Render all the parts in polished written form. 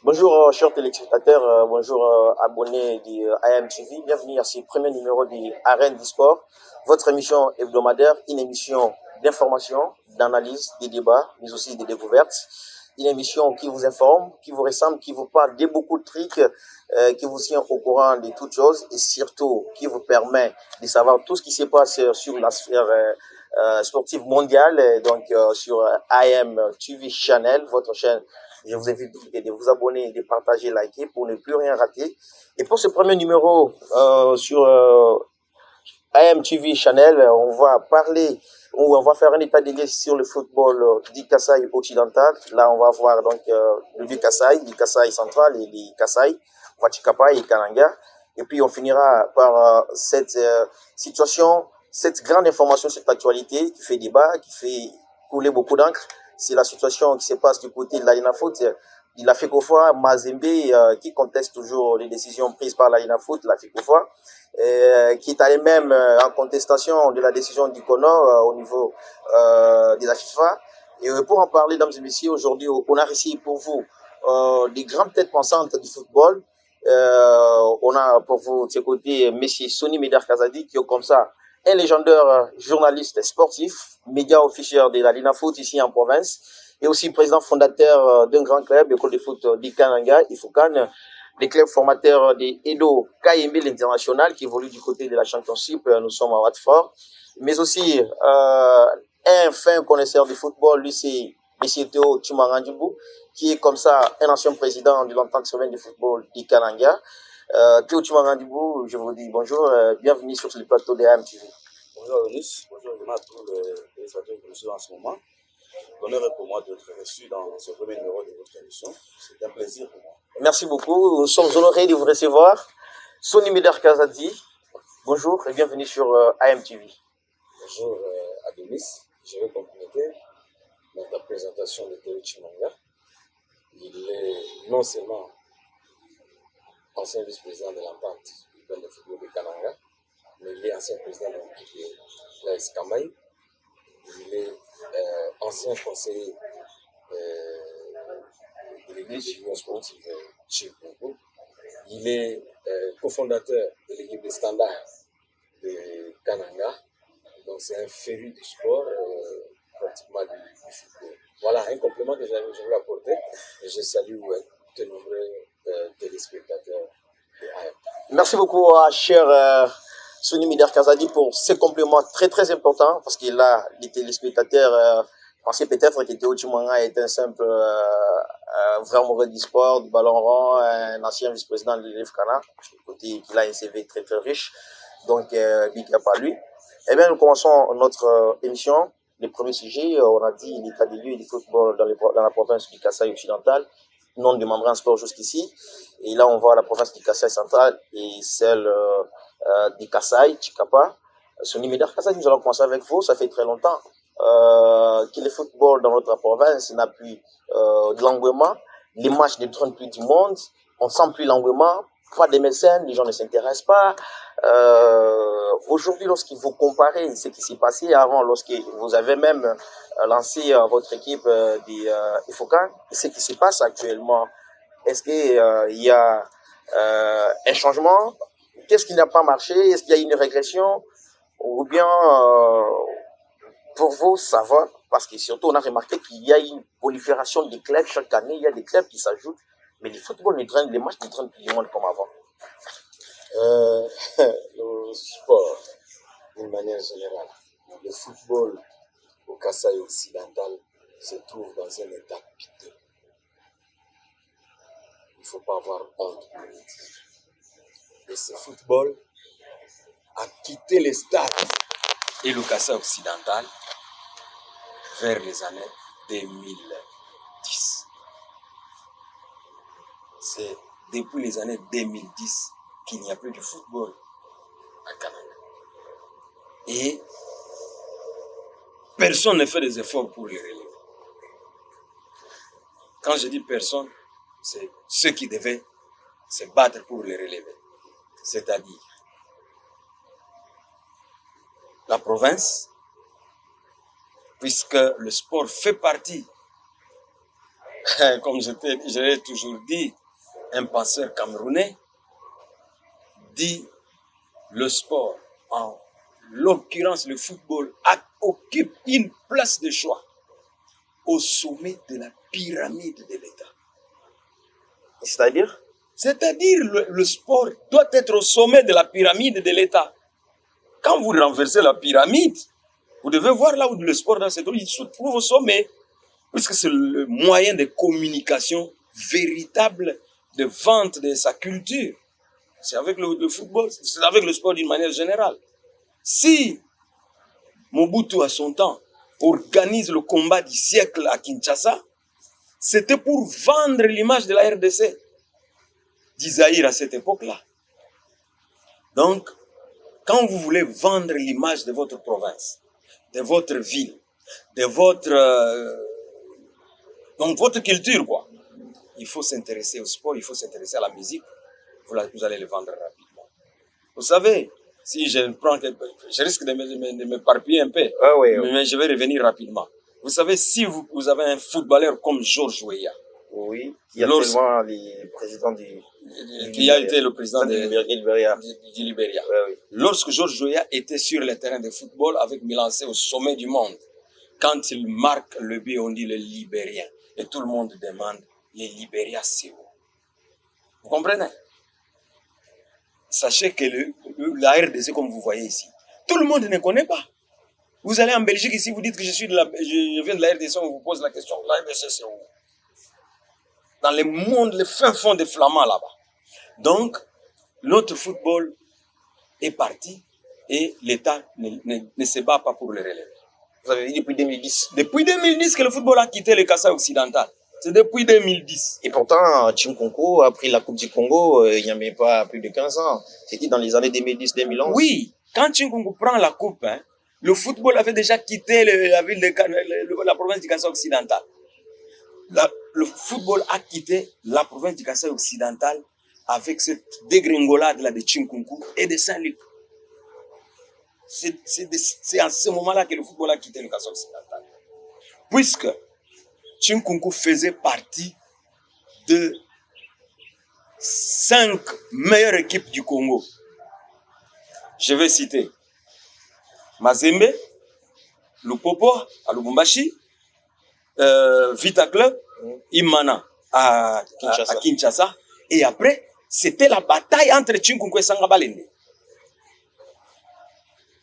Bonjour, chers téléspectateurs, bonjour, abonnés du IMTV. Bienvenue à ce premier numéro de Arène du Sport, votre émission hebdomadaire, une émission d'information, d'analyse, des débats, mais aussi des découvertes. Une émission qui vous informe, qui vous ressemble, qui vous parle de beaucoup de trucs, qui vous tient au courant de toutes choses et surtout qui vous permet de savoir tout ce qui se passe sur la sphère sportive mondiale, donc sur IMTV Channel, votre chaîne. Je vous invite de vous abonner, de partager, liker pour ne plus rien rater. Et pour ce premier numéro sur IMTV Channel, on va parler, ou on va faire un état des lieux sur le football du Kasaï occidental. Là, on va voir donc du Kasaï central et du Kasaï, Wachikapa et Kananga. Et puis, on finira par cette situation, cette grande information, cette actualité qui fait débat, qui fait couler beaucoup d'encre. C'est la situation qui se passe du côté de l'Alinafoot, de la FECOFOA, Mazembe, qui conteste toujours les décisions prises par l'Alinafoot, la FECOFOA, qui est allé même en contestation de la décision du CONOR au niveau de la FIFA. Et pour en parler, mesdames et messieurs, aujourd'hui, on a réussi pour vous des grandes têtes pensantes du football. On a pour vous de ce côté M. Sony Médard Kazadi, qui est comme ça un légendaire journaliste sportif, média officiel de la Linafoot ici en province, et aussi président fondateur d'un grand club, l'école de foot d'Ikananga, Ifoukan, les clubs formateurs de Edo KMB l'International, qui évolue du côté de la Championship. Nous sommes à Watford. Mais aussi un fin connaisseur du football, lui c'est M. Théo Tumarandibou, qui est comme ça un ancien président de l'entente semaine du football d'Ikananga. Théo Tumarandibou, je vous dis bonjour, bienvenue sur le plateau de AMTV. Bonjour Eunice, bonjour à tous les téléspectateurs que nous sommes en ce moment. L'honneur est pour moi d'être reçu dans ce premier numéro de votre émission. C'est un plaisir pour moi. Merci beaucoup, nous sommes honorés de vous recevoir. Sony Médard Kazadi, bonjour et bienvenue sur AMTV. Bonjour Adonis, je vais compléter notre présentation de Théo Chimanga. Il est non seulement ancien vice-président de l'entente urbaine de football de Kananga, mais il est ancien président de l'équipe de l'AS Kamaï. Il est ancien conseiller de l'église junior sportive chez Congo. Il est cofondateur de l'équipe de standard de Kananga. Donc c'est un féru du sport, pratiquement du football. Voilà un complément que je voulais apporter. Et je salue de nombreux téléspectateurs de AM. Merci beaucoup, cher Sony Médard Kazadi, pour ces compléments très très importants, parce que là, les téléspectateurs pensaient peut-être que Théo Chimanga est un simple vrai amoureux du sport, du ballon rond, un ancien vice-président de l'EFCANA, côté qu'il a un CV très très riche, donc big up à lui. Eh bien, nous commençons notre émission. Le premier sujet, on a dit l'état des lieux du football dans la province du Kasaï occidental, non démembré en sport jusqu'ici. Et là, on voit la province du Kasaï central et celle du Kasaï, Chikapa. Sony Médard Kazadi, nous allons commencer avec vous. Ça fait très longtemps que le football dans notre province n'a plus de l'engouement. Les matchs ne tournent plus du monde. On sent plus l'engouement. Pas de médecins, les gens ne s'intéressent pas. Aujourd'hui, lorsque vous comparez ce qui s'est passé avant, lorsque vous avez même lancé votre équipe d'Ifokan, et ce qui se passe actuellement, est-ce qu'il y a un changement? Qu'est-ce qui n'a pas marché? Est-ce qu'il y a une régression? Ou bien, pour vous, ça va? Parce que surtout, on a remarqué qu'il y a une prolifération des clubs chaque année. Il y a des clubs qui s'ajoutent, mais le football ne traîne, les matchs ne traînent plus du monde comme avant. Le sport, d'une manière générale, le football au Kasaï occidental se trouve dans un état piteux. Il ne faut pas avoir honte de le dire. Et ce football a quitté les stades et le Kasaï occidental vers les années 2010. C'est depuis les années 2010 qu'il n'y a plus de football à Canada. Et personne ne fait des efforts pour les relever. Quand je dis personne, c'est ceux qui devaient se battre pour les relever. C'est-à-dire la province, puisque le sport fait partie Comme je l'ai toujours dit, un penseur camerounais dit le sport, en l'occurrence le football, occupe une place de choix au sommet de la pyramide de l'État. C'est-à-dire? C'est-à-dire le sport doit être au sommet de la pyramide de l'État. Quand vous renversez la pyramide, vous devez voir là où le sport dans cette il se trouve au sommet, puisque c'est le moyen de communication véritable, de vente de sa culture. C'est avec le football, c'est avec le sport d'une manière générale. Si Mobutu, à son temps, organise le combat du siècle à Kinshasa, c'était pour vendre l'image de la RDC, d'Isaïr à cette époque-là. Donc, quand vous voulez vendre l'image de votre province, de votre ville, de donc votre culture, quoi, il faut s'intéresser au sport, il faut s'intéresser à la musique, vous allez le vendre rapidement. Vous savez, si je prends je risque de m'éparpiller un peu, mais je vais revenir rapidement. Vous savez, si vous avez un footballeur comme Georges Weah, oui, qui est actuellement le président qui a été le président du Libéria. Oui. Lorsque Georges Weah était sur le terrain de football avec Milancé au sommet du monde, quand il marque le but, on dit le Libérien. Et tout le monde demande, les Libéria, c'est où? Vous comprenez? Sachez que la RDC, comme vous voyez ici, tout le monde ne connaît pas. Vous allez en Belgique ici, vous dites que je viens de la RDC, on vous pose la question, la RDC, c'est où? Dans le monde, le fin fond des Flamands là-bas. Donc, notre football est parti et l'État ne se bat pas pour le relever. Vous avez vu depuis 2010? Depuis 2010 que le football a quitté le Kasaï occidental. C'est depuis 2010. Et pourtant, Tchinkonko a pris la Coupe du Congo il n'y a même pas plus de 15 ans. C'était dans les années 2010-2011. Oui, quand Tchinkonko prend la Coupe, le football avait déjà quitté la province du Kasaï occidental. Le football a quitté la province du Kasaï occidental avec cette dégringolade là de Tchinkonko et de Saint-Luc. C'est à ce moment-là que le football a quitté le Kasaï occidental. Puisque Tchinkonko faisait partie de 5 meilleures équipes du Congo. Je vais citer Mazembe, Lupopo à Lubumbashi, Vita Club, Imana à Kinshasa. Et après, c'était la bataille entre Tchinkonko et Sangabalende.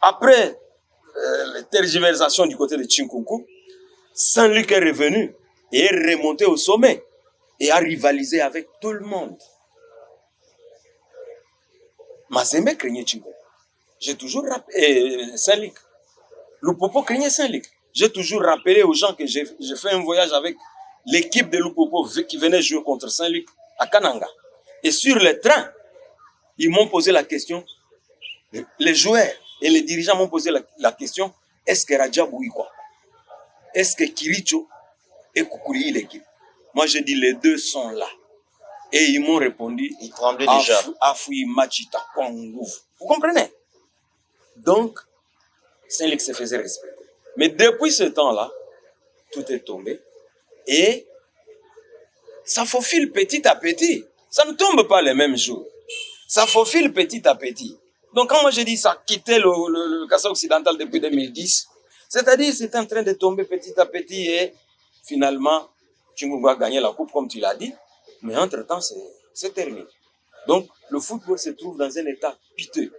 Après les tergiversations du côté de Tchinkonko, Saint-Luc est revenu et est remonté au sommet et a rivalisé avec tout le monde. Mazembe craignait Tchinkonko. J'ai toujours rappelé Saint-Luc. Lupopo craignait Saint-Luc. J'ai toujours rappelé aux gens que j'ai fait un voyage avec l'équipe de Lupopo qui venait jouer contre Saint-Luc à Kananga. Et sur le train, ils m'ont posé la question, les joueurs et les dirigeants m'ont posé la question, est-ce que Radjabou y quoi? Est-ce que Kiricho et Koukouri l'équipe? Moi, j'ai dit les deux sont là. Et ils m'ont répondu, ils tremblaient déjà. Afoui Machita Kongou. Vous comprenez? Donc, Saint-Luc se faisait respecter. Mais depuis ce temps-là, tout est tombé. Et ça faufile petit à petit. Ça ne tombe pas les mêmes jours. Ça faufile petit à petit. Donc, quand moi j'ai dit ça quittait le Kasaï occidental depuis 2010, c'est-à-dire c'est en train de tomber petit à petit et finalement, Tchinkonko a gagné la coupe comme tu l'as dit, mais entre-temps, c'est terminé. Donc, le football se trouve dans un état piteux.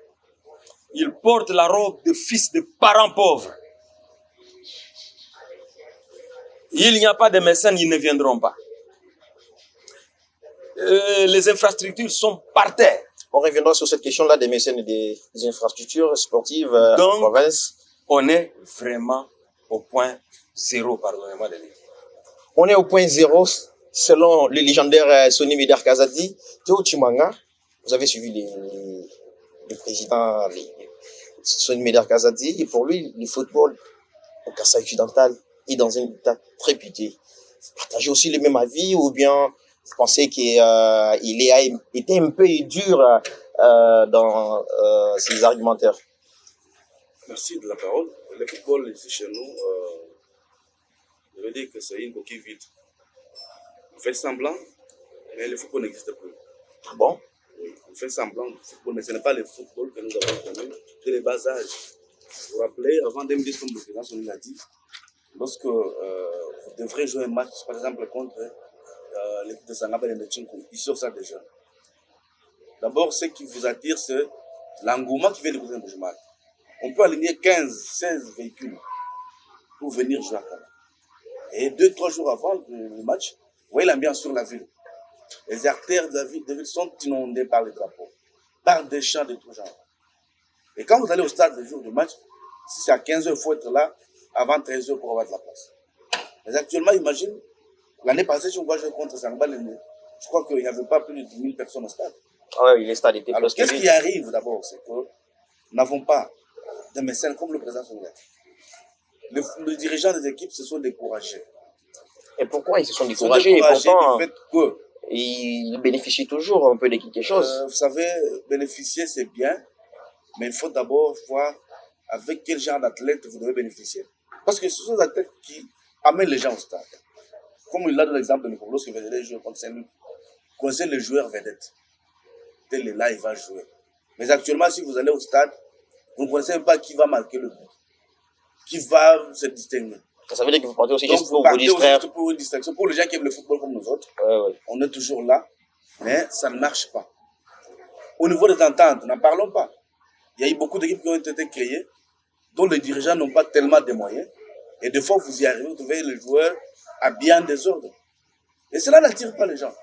Il porte la robe de fils de parents pauvres. Il n'y a pas de médecins, ils ne viendront pas. Les infrastructures sont par terre. On reviendra sur cette question-là des mécènes et des infrastructures sportives en province. On est vraiment au point zéro, pardonnez-moi de le dire. On est au point zéro, selon le légendaire Sonny Médard Kazadi. Théo Chimanga, vous avez suivi le président Sonny Médard Kazadi, et pour lui, le football au Kasaï occidental est dans un état très piteux. Vous partagez aussi le même avis, ou bien vous pensez qu'il a été un peu dur dans ses argumentaires? Merci de la parole. Le football ici chez nous, je veux dire que c'est une coquille vide. fait semblant, mais le football n'existe plus. Ah bon? Oui, on fait semblant du football, mais ce n'est pas le football que nous avons connu de les bas âges. Vous vous rappelez, avant 2010, comme le président Sonny l'a dit, lorsque vous devrez jouer un match, par exemple, contre l'équipe de Sangaba et de Tchinkou, ici au stade des jeunes. D'abord, ce qui vous attire, c'est l'engouement qui vient de côté de Bujumal. On peut aligner 15, 16 véhicules pour venir jouer à Kaba. Et 2-3 jours avant le match, vous voyez l'ambiance sur la ville. Les artères de la ville sont inondées par les drapeaux, par des chants de tout genre. Et quand vous allez au stade le jour du match, si c'est à 15h, il faut être là avant 13h pour avoir de la place. Mais actuellement, imagine, l'année passée, si on va jouer contre Sangbal, je crois qu'il n'y avait pas plus de 10 000 personnes au stade. Ah oui, les stades étaient Alors, presque qu'est-ce vides. qui arrive d'abord? C'est que nous n'avons pas de mécènes comme le président Sonny. Les dirigeants des équipes se sont découragés. Et pourquoi ils se sont Ils sont découragés? Et découragés pourtant, du fait que, ils bénéficient toujours un peu de quelque chose. vous savez, bénéficier, c'est bien, mais il faut d'abord voir avec quel genre d'athlète vous devez bénéficier. Parce que ce sont des athlètes qui amènent les gens au stade. Comme il a donné l'exemple de Nicolas, lorsqu'il faisait jouer contre Saint-Luc, connaissez les joueurs vedettes. Tel est là, il va jouer. Mais actuellement, si vous allez au stade, vous ne connaissez même pas qui va marquer le but, qui va se distinguer. Ça veut dire que vous partez aussi Donc, juste vous pour vous partez distraire. aussi pour une distraction. Pour les gens qui aiment le football comme nous autres, Ouais. on est toujours là, mais ça ne marche pas. Au niveau des ententes, n'en parlons pas. Il y a eu beaucoup d'équipes qui ont été créées, dont les dirigeants n'ont pas tellement de moyens. Et des fois, vous y arrivez, vous trouvez les joueurs habillés en désordre. Et cela n'attire pas les gens.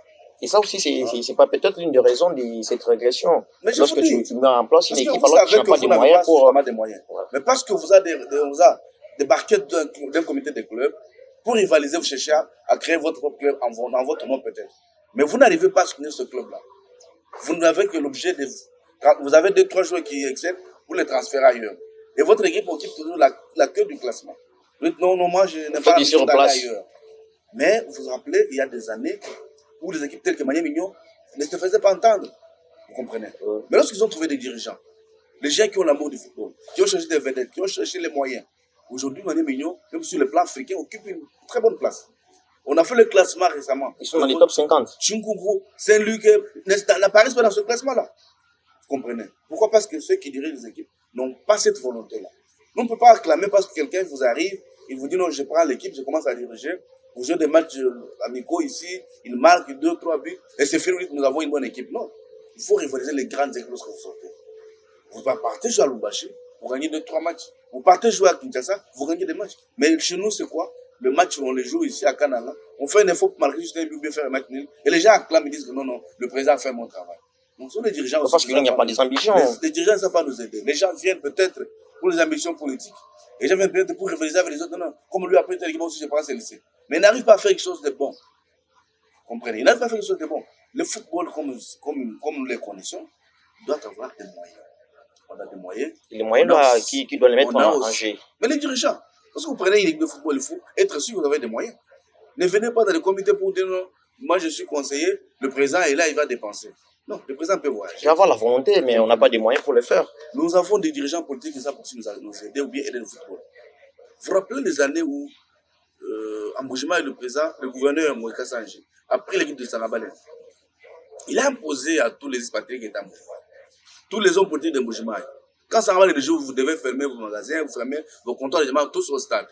Et ça aussi, c'est pas peut-être l'une des raisons de cette régression. Mais je Lorsque vous dis, tu mets en place une parce que équipe vous alors que tu savez n'as que pas vous de n'avez moyens pas pour... suffisamment de moyens. Ouais. Mais parce que vous avez débarqué d'un comité de club, pour rivaliser, vous cherchez à créer votre propre club en votre nom peut-être. Mais vous n'arrivez pas à soutenir ce club-là. Vous n'avez que l'objet de... Quand vous avez 2-3 joueurs qui excellent, vous les transférez ailleurs. Et votre équipe occupe toujours la queue du classement. Vous dites non, moi je n'ai pas sur d'aller place. ailleurs. Mais vous vous rappelez, il y a des années où les équipes telles que Manier Mignon ne se faisaient pas entendre. Vous comprenez? Mais lorsqu'ils ont trouvé des dirigeants, les gens qui ont l'amour du football, qui ont cherché des vedettes, qui ont cherché les moyens, aujourd'hui, Manier Mignon, même sur le plan africain, occupe une très bonne place. On a fait le classement récemment. Ils sont dans les top 50. Tchinkougou, Saint-Luc, n'apparaissent pas dans ce classement-là. Vous comprenez? Pourquoi? Parce que ceux qui dirigent les équipes n'ont pas cette volonté-là. On ne peut pas acclamer parce que quelqu'un vous arrive, il vous dit non, je prends l'équipe, je commence à diriger. Vous jouez des matchs amicaux ici, il marque 2-3 buts, et c'est fini, nous avons une bonne équipe. Non. Il faut rivaliser les grandes équipes lorsque vous sortez. Vous partez jouer à Lubumbashi, vous gagnez 2-3 matchs. Vous partez jouer à Kinshasa, vous gagnez des matchs. Mais chez nous, c'est quoi? Le match où on les joue ici à Kananga, on fait un effort pour marquer juste un but ou bien faire un match nul. Et les gens acclament et disent que non, le président fait mon travail. Donc, ce sont les dirigeants aussi. Parce qu'il n'y a pas des ambitions. Les dirigeants ne savent pas nous aider. Les gens viennent peut-être pour les ambitions politiques. Les gens viennent peut-être pour rivaliser avec les autres. Non, comme lui après, tel aussi, je prends celle-ci. Mais ils n'arrivent pas à faire quelque chose de bon. Comprenez? Ils n'arrivent pas à faire quelque chose de bon. Le football, comme nous les connaissons, doit avoir des moyens. On a des moyens. Les moyens qui doivent les mettre en jeu. Mais les dirigeants, parce que vous prenez une équipe de football, il faut être sûr que vous avez des moyens. Ne venez pas dans les comités pour dire non, moi je suis conseiller, le président est là, il va dépenser. Non, le président peut voyager. Il faut avoir la volonté, mais on n'a pas des moyens pour le faire. Nous avons des dirigeants politiques qui savent aussi nous aider ou bien aider le football. Vous vous rappelez les années où Ambojima et le gouverneur Moïka Sanji a pris l'équipe de Sanabalen. Il a imposé à tous les expatriés qui étaient à Ambojima, tous les hommes politiques d'Ambojima. Quand Sanabalen le jour, vous devez fermer vos magasins, vous fermez vos comptoirs, les gens tous au stade.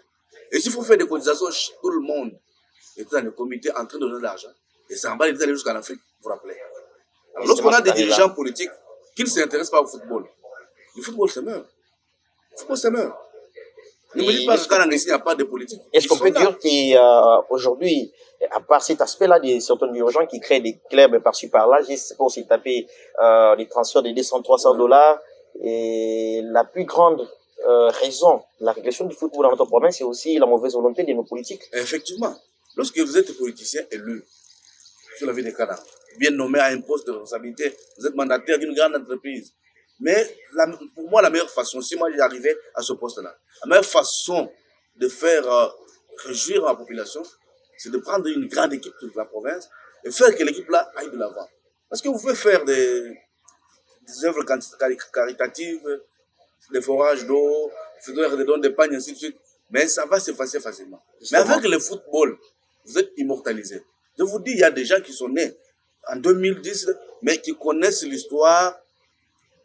Et s'il faut faire des cotisations, tout le monde était dans le comité en train de donner de l'argent. Et Sanabalen est allé jusqu'en Afrique, vous vous rappelez. Alors, lorsqu'on a des dirigeants politiques qui ne s'intéressent pas au football, le football se meurt. Le football se meurt. Ne me dites pas que quand il n'y a pas de politique. Est-ce qu'on peut dire qu'aujourd'hui, à part cet aspect-là, des certains dirigeants qui créent des clubs par-ci par-là, juste pour s'y taper des transferts de 200-300 $, et la plus grande raison de la régression du football dans notre province, c'est aussi la mauvaise volonté de nos politiques. Effectivement. Lorsque vous êtes politicien élu sur la vie des cadres, bien nommé à un poste de responsabilité, vous êtes mandataire d'une grande entreprise. Mais pour moi, la meilleure façon, si moi j'arrivais à ce poste-là, la meilleure façon de faire réjouir la population, c'est de prendre une grande équipe de la province et faire que l'équipe-là aille de l'avant. Parce que vous pouvez faire des œuvres caritatives, des forages d'eau, faire des dons de pagnes, ainsi de suite, mais ça va s'effacer facilement. Mais avec le football, vous êtes immortalisé. Je vous dis, il y a des gens qui sont nés en 2010, mais qui connaissent l'histoire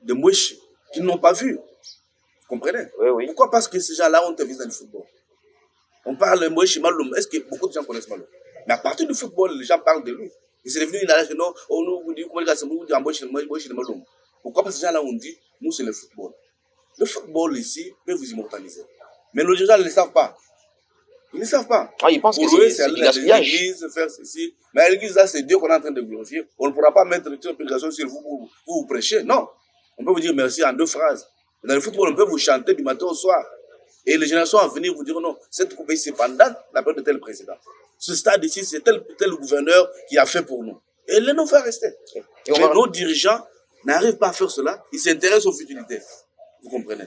de Mouechi, qui n'ont pas vu. Vous comprenez? Oui, oui. Pourquoi? Parce que ces gens-là ont été dans le football. On parle de Mouechi Maloum. Est-ce que beaucoup de gens connaissent Maloum? Mais à partir du football, les gens parlent de lui. Et c'est devenu une alliance, non, oh, nous, vous dites, comment vous dites, Mouechi Maloum. Pourquoi? Parce que ces gens-là ont dit, nous, c'est le football. Le football ici peut vous immortaliser. Mais les gens ne le savent pas. Ils ne savent pas. Ah, ils pensent pour que eux, c'est du gaspillage. L'église, faire ceci. Mais à l'église, là, c'est Dieu qu'on est en train de glorifier. On ne pourra pas mettre une prédication sur vous pour vous prêcher. Non. On peut vous dire merci en 2 phrases. Dans le football, on peut vous chanter du matin au soir. Et les générations à venir vous diront non, cette coupe ici, c'est pendant la période de tel président. Ce stade ici, c'est tel gouverneur qui a fait pour nous. Et les noms vont rester. Mais nos dirigeants n'arrivent pas à faire cela. Ils s'intéressent aux futilités. Vous comprenez?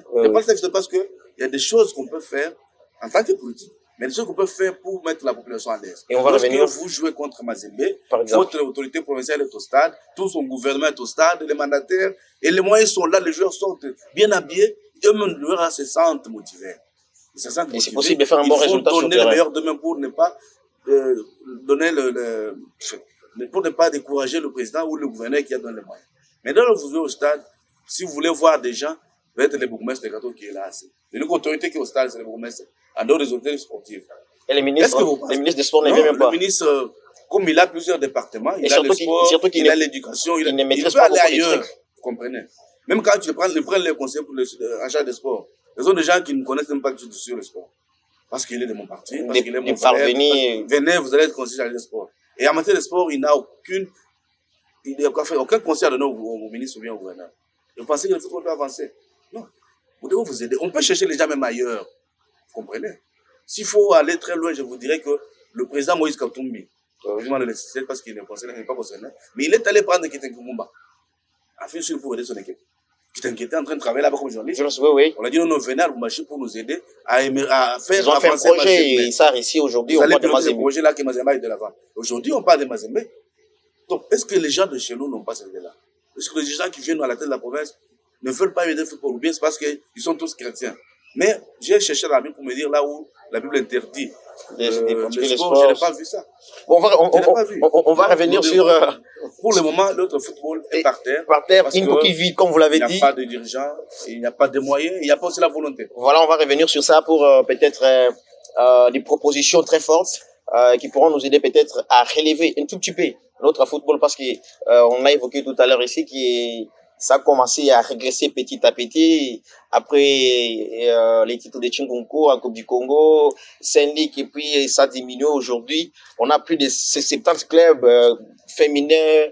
C'est parce qu'il y a des choses qu'on peut faire en tant que politique. Mais des choses qu'on peut faire pour mettre la population à l'aise. Et on va revenir. Vous jouez contre Mazembe, votre autorité provinciale est au stade, tout son gouvernement est au stade, les mandataires, et les moyens sont là, les joueurs sont bien habillés, et eux-mêmes, les joueurs se sentent motivés. Et c'est possible de faire un bon résultat sur le terrain. Il faut donner le meilleur demain pour ne pas pour ne pas décourager le président ou le gouverneur qui a donné les moyens. Mais dans vous jouez au stade, si vous voulez voir des gens, vous êtes les bourgmestres de Gâteau qui est là. L'unique autorité qui est au stade, c'est les bourgmestres, en dehors des autorités sportives. Et les ministres des sports ne viennent même pas. Le ministre, comme il a plusieurs départements, il a le sport, il a l'éducation, il peut aller ailleurs. Vous comprenez? Même quand tu prends les conseils pour en charge des sports, ce sont des gens qui ne connaissent même pas du tout sur le sport. Parce qu'il est de mon parti, parce qu'il est mon frère. Venez, vous allez être conseiller chargé des sports. Et en matière de sport, il n'a aucun conseil à donner au ministre ou bien au gouverneur. Et vous pensez que le football peut avancer? Non. Vous devez vous aider. On peut chercher les gens même ailleurs. Vous comprenez? S'il faut aller très loin, je vous dirais que le président Moïse Katumbi, heureusement le nécessite parce qu'il n'est pas concerné, mais il est allé prendre Kiten Kumumba, afin pour aider son équipe. Kiten qui était en train de travailler là-bas comme journaliste. Oui. On a dit non, venez à Lubumbashi pour nous aider à faire ils ont fait un projet et ça a réussi aujourd'hui. On parle de Mazembe. Projet là que Mazembe est de l'avant. Aujourd'hui, on parle de Mazembe. Donc, est-ce que les gens de chez nous n'ont pas cette idée-là? Est-ce que les gens qui viennent à la tête de la province ne veulent pas aider le football? Ou bien c'est parce qu'ils sont tous chrétiens? Mais j'ai cherché la Bible pour me dire là où la Bible interdit le sport, je n'ai pas vu ça. Bon, on va revenir sur... Pour le moment, notre football est par terre. Par terre, une coquille vide, comme vous l'avez dit. Il n'y a pas de dirigeants, il n'y a pas de moyens, il n'y a pas aussi la volonté. Voilà, on va revenir sur ça pour peut-être des propositions très fortes qui pourront nous aider peut-être à relever un tout petit peu notre football parce que on a évoqué tout à l'heure ici ça a commencé à régresser petit à petit après les titres de Chingonko en Coupe du Congo, Saint-Ligue, et puis ça diminue aujourd'hui. On a plus de 70 clubs féminins,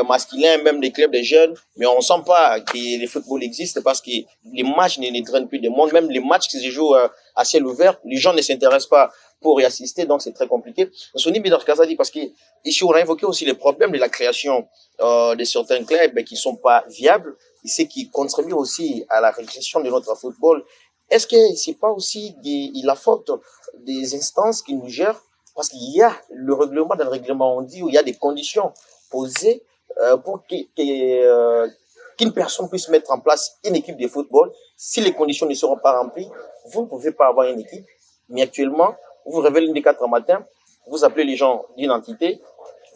masculins, même des clubs de jeunes, mais on sent pas que le football existe parce que les matchs ne drainent plus de monde. Même les matchs qui se jouent à ciel ouvert, les gens ne s'intéressent pas pour y assister, donc c'est très compliqué. Sonny Bidarkaza dit parce que ici on a évoqué aussi les problèmes de la création de certains clubs qui sont pas viables, et c'est qui contribue aussi à la régression de notre football. Est-ce que c'est pas aussi la faute des instances qui nous gèrent, parce qu'il y a le règlement, dans le règlement on dit où il y a des conditions posées pour qu'une personne puisse mettre en place une équipe de football. Si les conditions ne seront pas remplies, vous ne pouvez pas avoir une équipe. Mais actuellement, vous vous réveillez lundi 4 matin, vous appelez les gens d'une entité,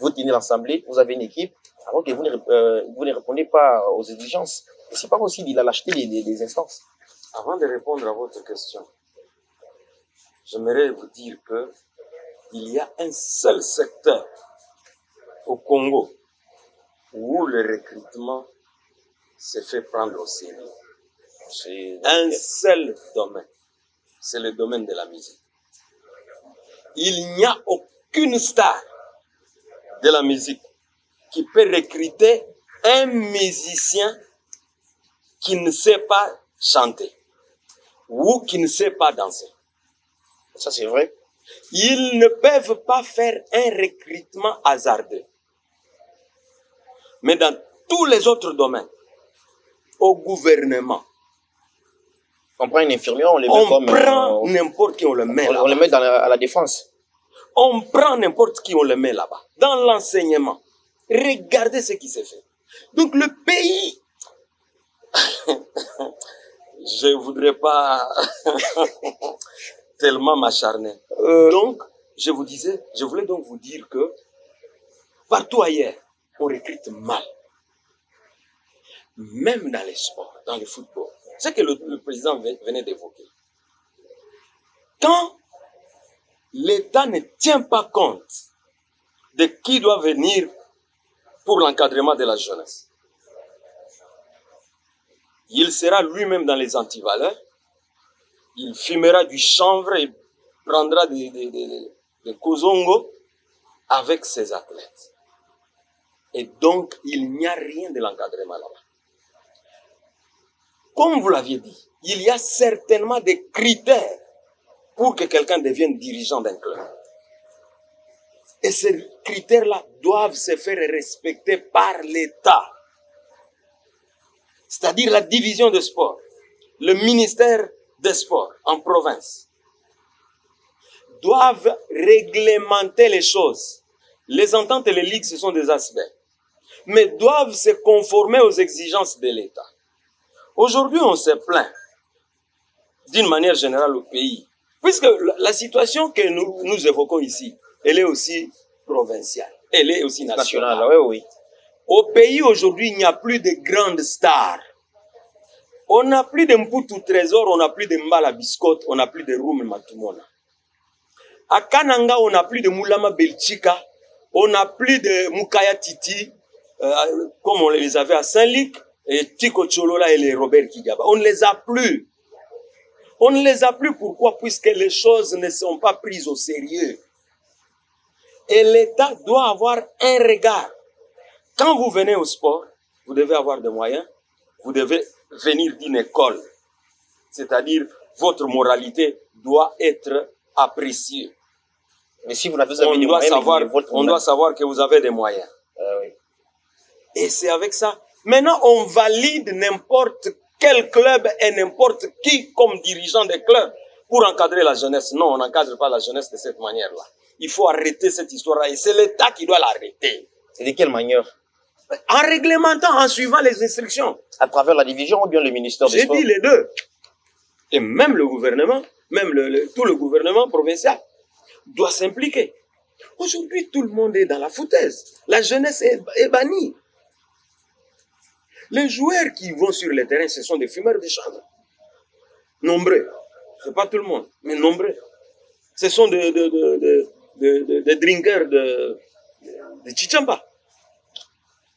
vous tenez l'assemblée, vous avez une équipe, alors que vous ne répondez pas aux exigences. Et c'est pas aussi de la lâcheté des instances. Avant de répondre à votre question, j'aimerais vous dire que il y a un seul secteur au Congo où le recrutement se fait prendre au sérieux. C'est un seul domaine. C'est le domaine de la musique. Il n'y a aucune star de la musique qui peut recruter un musicien qui ne sait pas chanter ou qui ne sait pas danser. Ça, c'est vrai. Ils ne peuvent pas faire un recrutement hasardeux. Mais dans tous les autres domaines, au gouvernement, on prend une infirmière, on les met comme... On prend n'importe qui, on le met là-bas. On le met à la défense. On prend n'importe qui, on le met là-bas. Dans l'enseignement. Regardez ce qui s'est fait. Donc le pays... Je ne voudrais pas tellement m'acharner. Donc, je voulais donc vous dire que Partout ailleurs, on recrute mal. Même dans les sports, dans le football. C'est ce que le président venait d'évoquer. Quand l'État ne tient pas compte de qui doit venir pour l'encadrement de la jeunesse, il sera lui-même dans les antivaleurs, il fumera du chanvre et prendra des kozongo avec ses athlètes. Et donc, il n'y a rien de l'encadrement là-bas. Comme vous l'aviez dit, il y a certainement des critères pour que quelqu'un devienne dirigeant d'un club. Et ces critères-là doivent se faire respecter par l'État. C'est-à-dire la division de sport, le ministère des sports en province, doivent réglementer les choses. Les ententes et les ligues, ce sont des aspects, mais doivent se conformer aux exigences de l'État. Aujourd'hui, on se plaint, d'une manière générale au pays, puisque la situation que nous évoquons ici, elle est aussi provinciale, elle est aussi nationale. Oui, oui. Au pays, aujourd'hui, il n'y a plus de grandes stars. On n'a plus de Mputu Trésor, on n'a plus de Mbala Biscotte, on n'a plus de Roum Matumona. À Kananga, on n'a plus de Moulama Belchika, on n'a plus de Mukaya Titi, comme on les avait à Saint-Luc, et Tiko Cholola et les Robert Kigaba. On ne les a plus. On ne les a plus. Pourquoi? Puisque les choses ne sont pas prises au sérieux. Et l'État doit avoir un regard. Quand vous venez au sport, vous devez avoir des moyens. Vous devez venir d'une école. C'est-à-dire, votre moralité doit être appréciée. Mais si vous n'avez pas de moyens, on doit savoir que vous avez des moyens. Oui. Et c'est avec ça. Maintenant, on valide n'importe quel club et n'importe qui comme dirigeant des clubs pour encadrer la jeunesse. Non, on n'encadre pas la jeunesse de cette manière-là. Il faut arrêter cette histoire-là. Et c'est l'État qui doit l'arrêter. C'est de quelle manière? En réglementant, en suivant les instructions. À travers la division ou bien le ministère des Sports? J'ai dit les deux. Et même le gouvernement, même tout le gouvernement provincial doit s'impliquer. Aujourd'hui, tout le monde est dans la foutaise. La jeunesse est bannie. Les joueurs qui vont sur le terrain, ce sont des fumeurs de chanvre. Nombreux. C'est pas tout le monde, mais nombreux. Ce sont des drinkers de chichamba.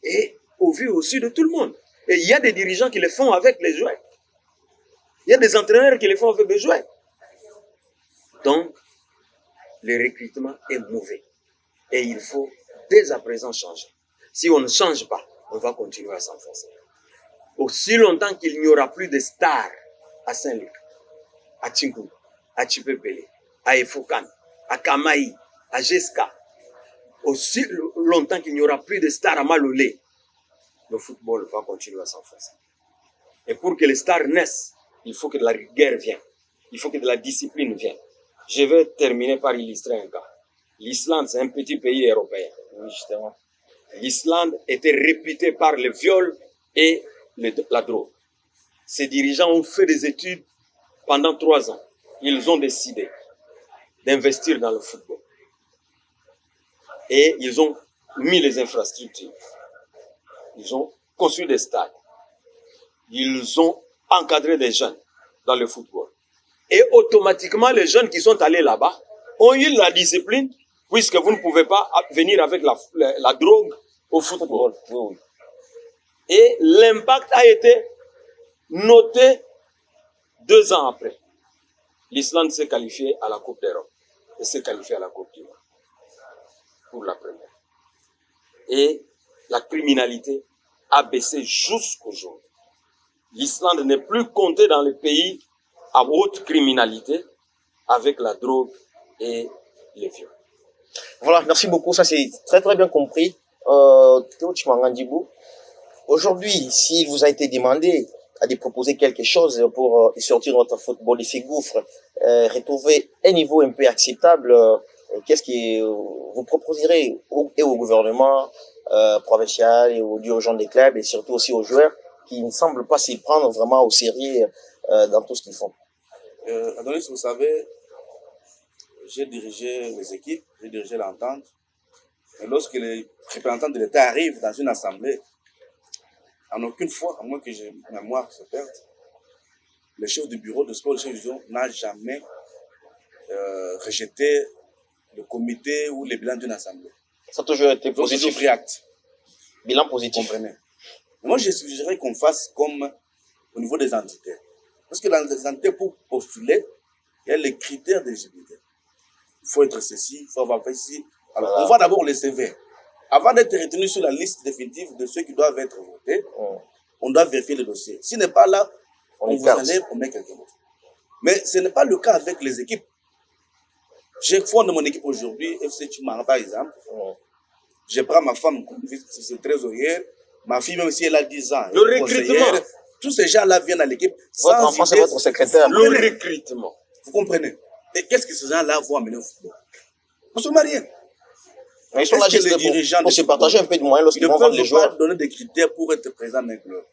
Et au vu aussi de tout le monde. Et il y a des dirigeants qui le font avec les joueurs. Il y a des entraîneurs qui le font avec les joueurs. Donc, le recrutement est mauvais. Et il faut dès à présent changer. Si on ne change pas, on va continuer à s'enfoncer. Aussi longtemps qu'il n'y aura plus de stars à Saint-Luc, à Tchinkou, à Chipepele, à Efokan, à Kamaï, à Jeska, aussi longtemps qu'il n'y aura plus de stars à Malolé, le football va continuer à s'enfoncer. Et pour que les stars naissent, il faut que de la rigueur vienne. Il faut que de la discipline vienne. Je vais terminer par illustrer un cas. L'Islande, c'est un petit pays européen. Oui, justement. L'Islande était réputée par le viol et la drogue. Ces dirigeants ont fait des études pendant 3 ans. Ils ont décidé d'investir dans le football. Et ils ont mis les infrastructures. Ils ont construit des stades. Ils ont encadré des jeunes dans le football. Et automatiquement, les jeunes qui sont allés là-bas ont eu la discipline, puisque vous ne pouvez pas venir avec la drogue au football. Oui. Et l'impact a été noté 2 ans après. L'Islande s'est qualifiée à la Coupe d'Europe et s'est qualifiée à la Coupe du Monde pour la première. Et la criminalité a baissé jusqu'aujourd'hui. L'Islande n'est plus comptée dans les pays à haute criminalité avec la drogue et les viols. Voilà, merci beaucoup. Ça, c'est très très bien compris. Théo Tchimangandibou, aujourd'hui, s'il vous a été demandé de proposer quelque chose pour sortir notre football de ses gouffres, retrouver un niveau un peu acceptable, qu'est-ce que vous proposerez au gouvernement provincial et aux dirigeants des clubs et surtout aussi aux joueurs qui ne semblent pas s'y prendre vraiment au sérieux dans tout ce qu'ils font? Adonis, vous savez, j'ai dirigé les équipes, j'ai dirigé l'entente. Et lorsque les représentants de l'État arrivent dans une assemblée, en aucune fois, à moins que ma mémoire se perde, le chef du bureau de sport, le chef de division, n'a jamais rejeté le comité ou les bilans d'une assemblée. Ça a toujours été Donc, ils ont positif. pris acte. Bilan Vous positif. comprenez? Moi, je suggérerais qu'on fasse comme au niveau des entités. Parce que dans les entités, pour postuler, il y a les critères d'éligibilité. Il faut être ceci, il faut avoir fait ceci. Alors, Voilà. on va d'abord les CV. Avant d'être retenu sur la liste définitive de ceux qui doivent être votés, on doit vérifier le dossier. S'il n'est pas là, on vous écarte. enlève, on met quelqu'un d'autre. Mais ce n'est pas le cas avec les équipes. Je fonde mon équipe aujourd'hui, FC Chimara par exemple. Je prends ma femme comme vice-trésorière, ma fille même si elle a 10 ans. Le recrutement. Tous ces gens-là viennent à l'équipe. Votre enfant, c'est votre secrétaire. Le recrutement. Vous comprenez? Et qu'est-ce que ces gens-là vont amener au football? Absolument rien. Mais ils sont là Est-ce que juste les dirigeants pour de se football, partager un peu de moyens ils lorsqu'ils ne vont vendre les peuvent pas joueurs. donner des critères pour être présent dans un club,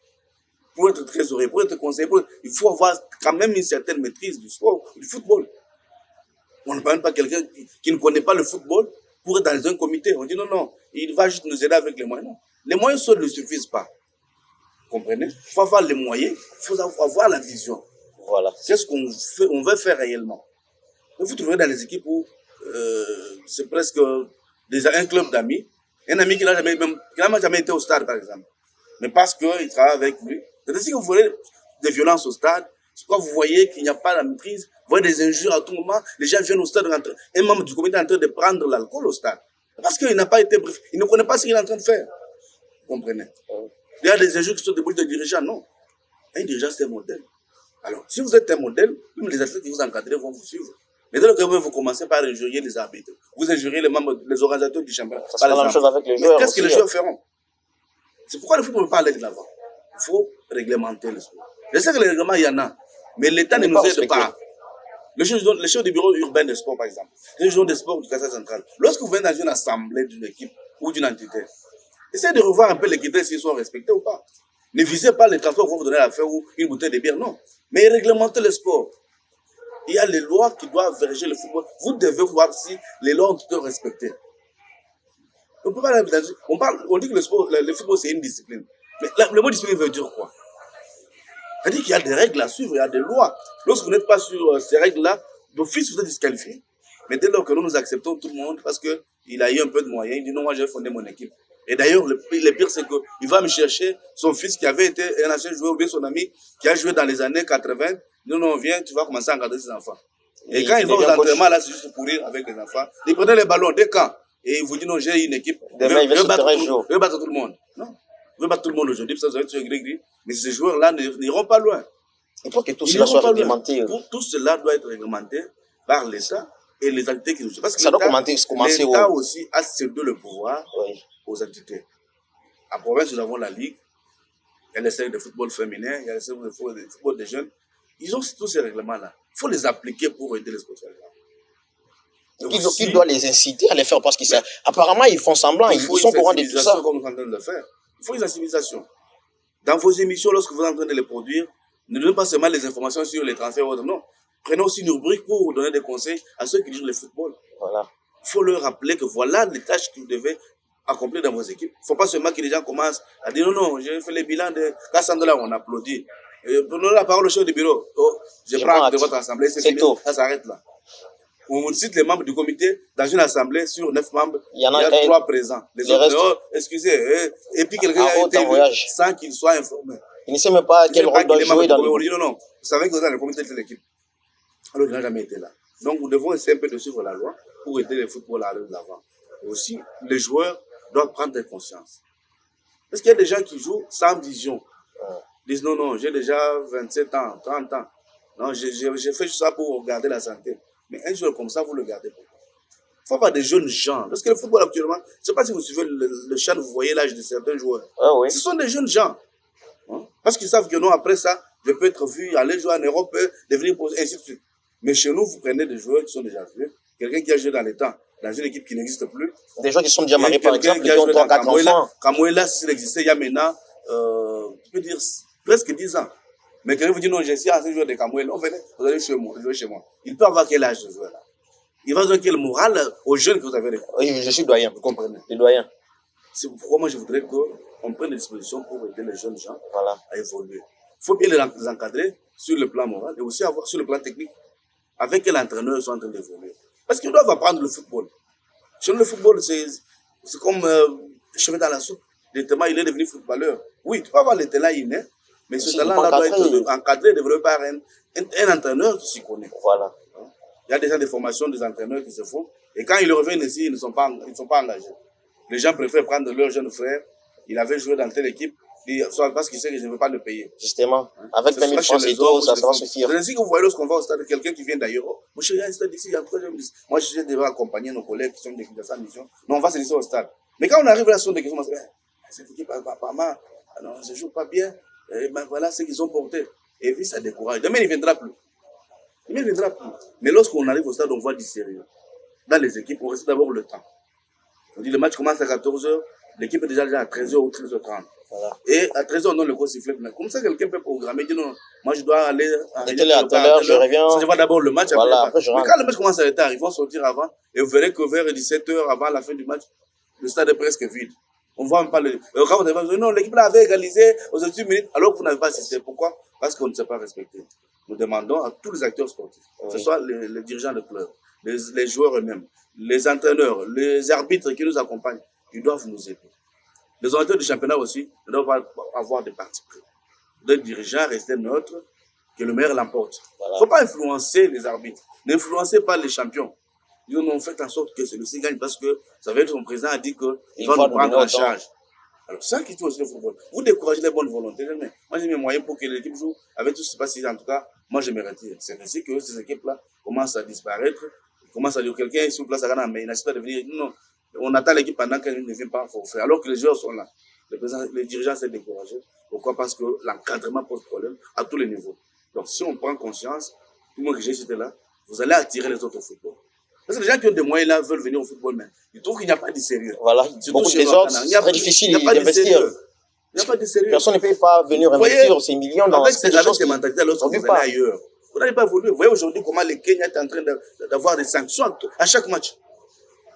pour être trésorier, pour être conseiller. Il faut avoir quand même une certaine maîtrise du sport, du football. On ne parle pas quelqu'un qui ne connaît pas le football pour être dans un comité. On dit non, non, il va juste nous aider avec les moyens. Non. Les moyens seuls ne suffisent pas. Vous comprenez? Il faut avoir les moyens, il faut avoir la vision. Voilà. Qu'est-ce qu'on fait, on veut faire réellement? Et vous trouvez dans les équipes où c'est presque un club d'amis, un ami qui n'a jamais été au stade, par exemple. Mais parce qu'il travaille avec lui. C'est ainsi que vous voyez des violences au stade, c'est quand vous voyez qu'il n'y a pas la maîtrise, vous voyez des injures à tout moment, les gens viennent au stade, un membre du comité est en train de prendre l'alcool au stade. Parce qu'il n'a pas été briefé, il ne connaît pas ce qu'il est en train de faire. Vous comprenez? Il y a des injures qui sont des bouches de dirigeants, non. Un dirigeant, c'est un modèle. Alors, si vous êtes un modèle, même les athlètes qui vous encadrent vont vous suivre. Mais dès que vous commencez par injurier les arbitres, vous injuriez les membres, les organisateurs du championnat. Ça sera la même chose avec les joueurs. Qu'est-ce que les aussi, joueurs feront? C'est pourquoi le football ne peut pas aller de l'avant. Il faut réglementer le sport. Je sais que les règlements, il y en a, mais l'État ne nous aide pas. Les chefs du bureau urbain de sport, par exemple, les gens de sport du Kassai central, lorsque vous venez dans une assemblée d'une équipe ou d'une entité, essayez de revoir un peu les critères s'ils sont respectés ou pas. Ne visez pas les transports qu'on vous donner à faire ou une bouteille de bière, non. Mais réglementez le sport. Il y a les lois qui doivent réger le football. Vous devez voir si les lois ont été respectées. On peut pas, on dit que le football c'est une discipline. Mais le mot discipline veut dire quoi? C'est-à-dire qu'il y a des règles à suivre, il y a des lois. Lorsque vous n'êtes pas sur ces règles-là, d'office vous êtes disqualifié. Mais dès lors que nous acceptons tout le monde, parce qu'il a eu un peu de moyens, il dit non, moi je vais fonder mon équipe. Et d'ailleurs, le pire, c'est qu'il va me chercher son fils qui avait été un ancien joueur, ou bien son ami, qui a joué dans les années 80. Non, non, viens, tu vas commencer à encadrer ses enfants. Et quand il va aux entraînements, là, c'est juste pour courir avec les enfants. Il prenait les ballons, dès quand? Et il vous dit non, j'ai une équipe. Demain, il va se faire un jour. Je vais battre tout le monde. Non. Je vais battre tout le monde aujourd'hui, ça va être gris-gris. Mais ces joueurs-là n'iront pas loin. Il faut que tout cela soit réglementé. Tout cela doit être réglementé par l'État et les entités qui nous jouent. Parce que ça doit commencer l'État aussi a cédé le pouvoir aux entités. En province, nous avons la Ligue, il y a les séries de football féminin, il y a les séries de football des jeunes. Ils ont tous ces règlements-là. Il faut les appliquer pour aider les sportifs. Qui doit les inciter à les faire parce qu'apparemment ils font semblant, ils sont au courant de tout ça. Comme nous sommes en train de le faire. Il faut une sensibilisation. Dans vos émissions, lorsque vous êtes en train de les produire, ne donnez pas seulement les informations sur les transferts ou autres. Non. Prenez aussi une rubrique pour donner des conseils à ceux qui dirigent le football. Voilà. Il faut leur rappeler que voilà les tâches que vous devez accomplir dans vos équipes. Il ne faut pas seulement que les gens commencent à dire non, non, j'ai fait les bilans de 400 $, on applaudit. Prenons la parole au chef du bureau. Oh, je prends acte de votre assemblée, c'est fini. Tout. Ça s'arrête là. On cite les membres du comité dans une assemblée sur 9 membres. Il y a 3 présents. Les autres, oh, excusez. Et puis quelqu'un a été élu sans qu'il soit informé. Il ne sait même pas quel rôle doit jouer dans le comité. Non, non. Vous savez que vous êtes dans le comité de l'équipe. Alors, il n'a jamais été là. Donc, nous devons essayer un peu de suivre la loi pour aider le football à aller de l'avant. Aussi, les joueurs doivent prendre conscience. Parce qu'il y a des gens qui jouent sans vision. Ils disent non, non, j'ai déjà 27 ans, 30 ans. Non, j'ai fait juste ça pour garder la santé. Mais un joueur comme ça, vous le gardez pourquoi? Il faut avoir des jeunes gens. Parce que le football actuellement, je ne sais pas si vous suivez le champ, vous voyez l'âge de certains joueurs. Ah, oui. Ce sont des jeunes gens. Hein? Parce qu'ils savent que non, après ça, je peux être vu, aller jouer en Europe, devenir ainsi de suite. Mais chez nous, vous prenez des joueurs qui sont déjà vieux. Quelqu'un qui a joué dans les temps, dans une équipe qui n'existe plus. Des gens qui sont déjà mariés, par exemple, qui ont 3-4 enfants. Kamouela, s'il existait, il y a maintenant, je peux dire, presque 10 ans. Mais quelqu'un vous dit non, j'ai essayé de jouer de Kamouela. Vous allez chez moi, jouer chez moi. Il peut avoir quel âge ce joueur-là? Il va donner quel moral aux jeunes que vous avez recrutés. Oui, je suis doyen. Vous comprenez? Le doyen. C'est pourquoi moi je voudrais qu'on prenne des dispositions pour aider les jeunes gens Voilà. à évoluer. Il faut bien les encadrer sur le plan moral et aussi avoir sur le plan technique avec quel entraîneur ils sont en train d'évoluer. Parce qu'ils doivent apprendre le football. Chez nous, le football, c'est comme cheveux dans la soupe. Le talent, il est devenu footballeur. Oui, tu peux avoir le talent inné, mais ce talent-là doit être encadré, développé par un entraîneur qui s'y connaît. Voilà. Il y a déjà des formations des entraîneurs qui se font. Et quand ils reviennent ici, ils ne sont pas engagés. Les gens préfèrent prendre leur jeune frère. Il avait joué dans telle équipe. Parce qu'il sait que je ne veux pas le payer. Justement. Avec 20 000 francs et tout, ça va suffire. C'est ainsi que vous voyez lorsqu'on va au stade, quelqu'un qui vient d'ailleurs. Oh, moi, je suis à un stade ici, il y a un projet. Moi, je devais accompagner nos collègues qui sont de sa mission. Non, on va se laisser au stade. Mais quand on arrive là, ce sont des questions. On se dit, cette équipe va pas mal. Non, ne joue pas bien. Et ben voilà ce qu'ils ont porté. Et puis ça décourage. Demain, il ne viendra plus. Il ne viendra plus. Mais lorsqu'on arrive au stade, on voit du sérieux. Dans les équipes, on reste d'abord le temps. On dit le match commence à 14h, l'équipe est déjà à 13h ou 13h30. Voilà. Et à 13h, on donne le gros sifflet. Comme ça, quelqu'un peut programmer, dire non, moi je dois aller à telle heure, je reviens. Je vois d'abord le match. Voilà, après, mais quand le match commence à être tard, ils vont sortir avant. Et vous verrez que vers 17h, avant la fin du match, le stade est presque vide. On ne voit même pas le. Quand vous avez dit non, l'équipe avait égalisé aux 28 minutes, alors que vous n'avez pas assisté. Pourquoi? Parce qu'on ne s'est pas respecté. Nous demandons à tous les acteurs sportifs, que ce soit les dirigeants de club, les joueurs eux-mêmes, les entraîneurs, les arbitres qui nous accompagnent, ils doivent nous aider. Les organisateurs du championnat aussi ne doivent pas avoir de parti pris. Les dirigeants rester neutres, que le meilleur l'emporte. Il ne faut pas influencer les arbitres. N'influencez pas les champions. Ils ont fait en sorte que celui-ci gagne parce que ça veut être son président a dit qu'il va nous prendre en charge. Alors, c'est ça qui tue aussi le football. Vous découragez les bonnes volontés. Moi, j'ai mis moyens pour que l'équipe joue avec tout ce qui se passe ici. En tout cas, moi, je me retire. C'est ainsi que ces équipes-là commencent à disparaître. Commencent à dire quelqu'un est sur place à Ghana, mais il n'arrive pas de venir. Non, on attend l'équipe pendant qu'elle ne vient pas forfait. Alors que les joueurs sont là. Les dirigeants s'est découragés. Pourquoi? Parce que l'encadrement pose problème à tous les niveaux. Donc, si on prend conscience, tout le monde que j'ai cité là, vous allez attirer les autres au football. Parce que les gens qui ont des moyens là veulent venir au football, mais ils trouvent qu'il n'y a pas de sérieux. Voilà, beaucoup de désordre, c'est très difficile d'investir. Il n'y a pas de sérieux. Personne ne peut pas venir investir ces millions dans avec ces mentalités, lorsque vous allez ailleurs, vous n'allez pas évoluer. Vous voyez aujourd'hui comment le Kenya est en train d'avoir des sanctions à chaque match.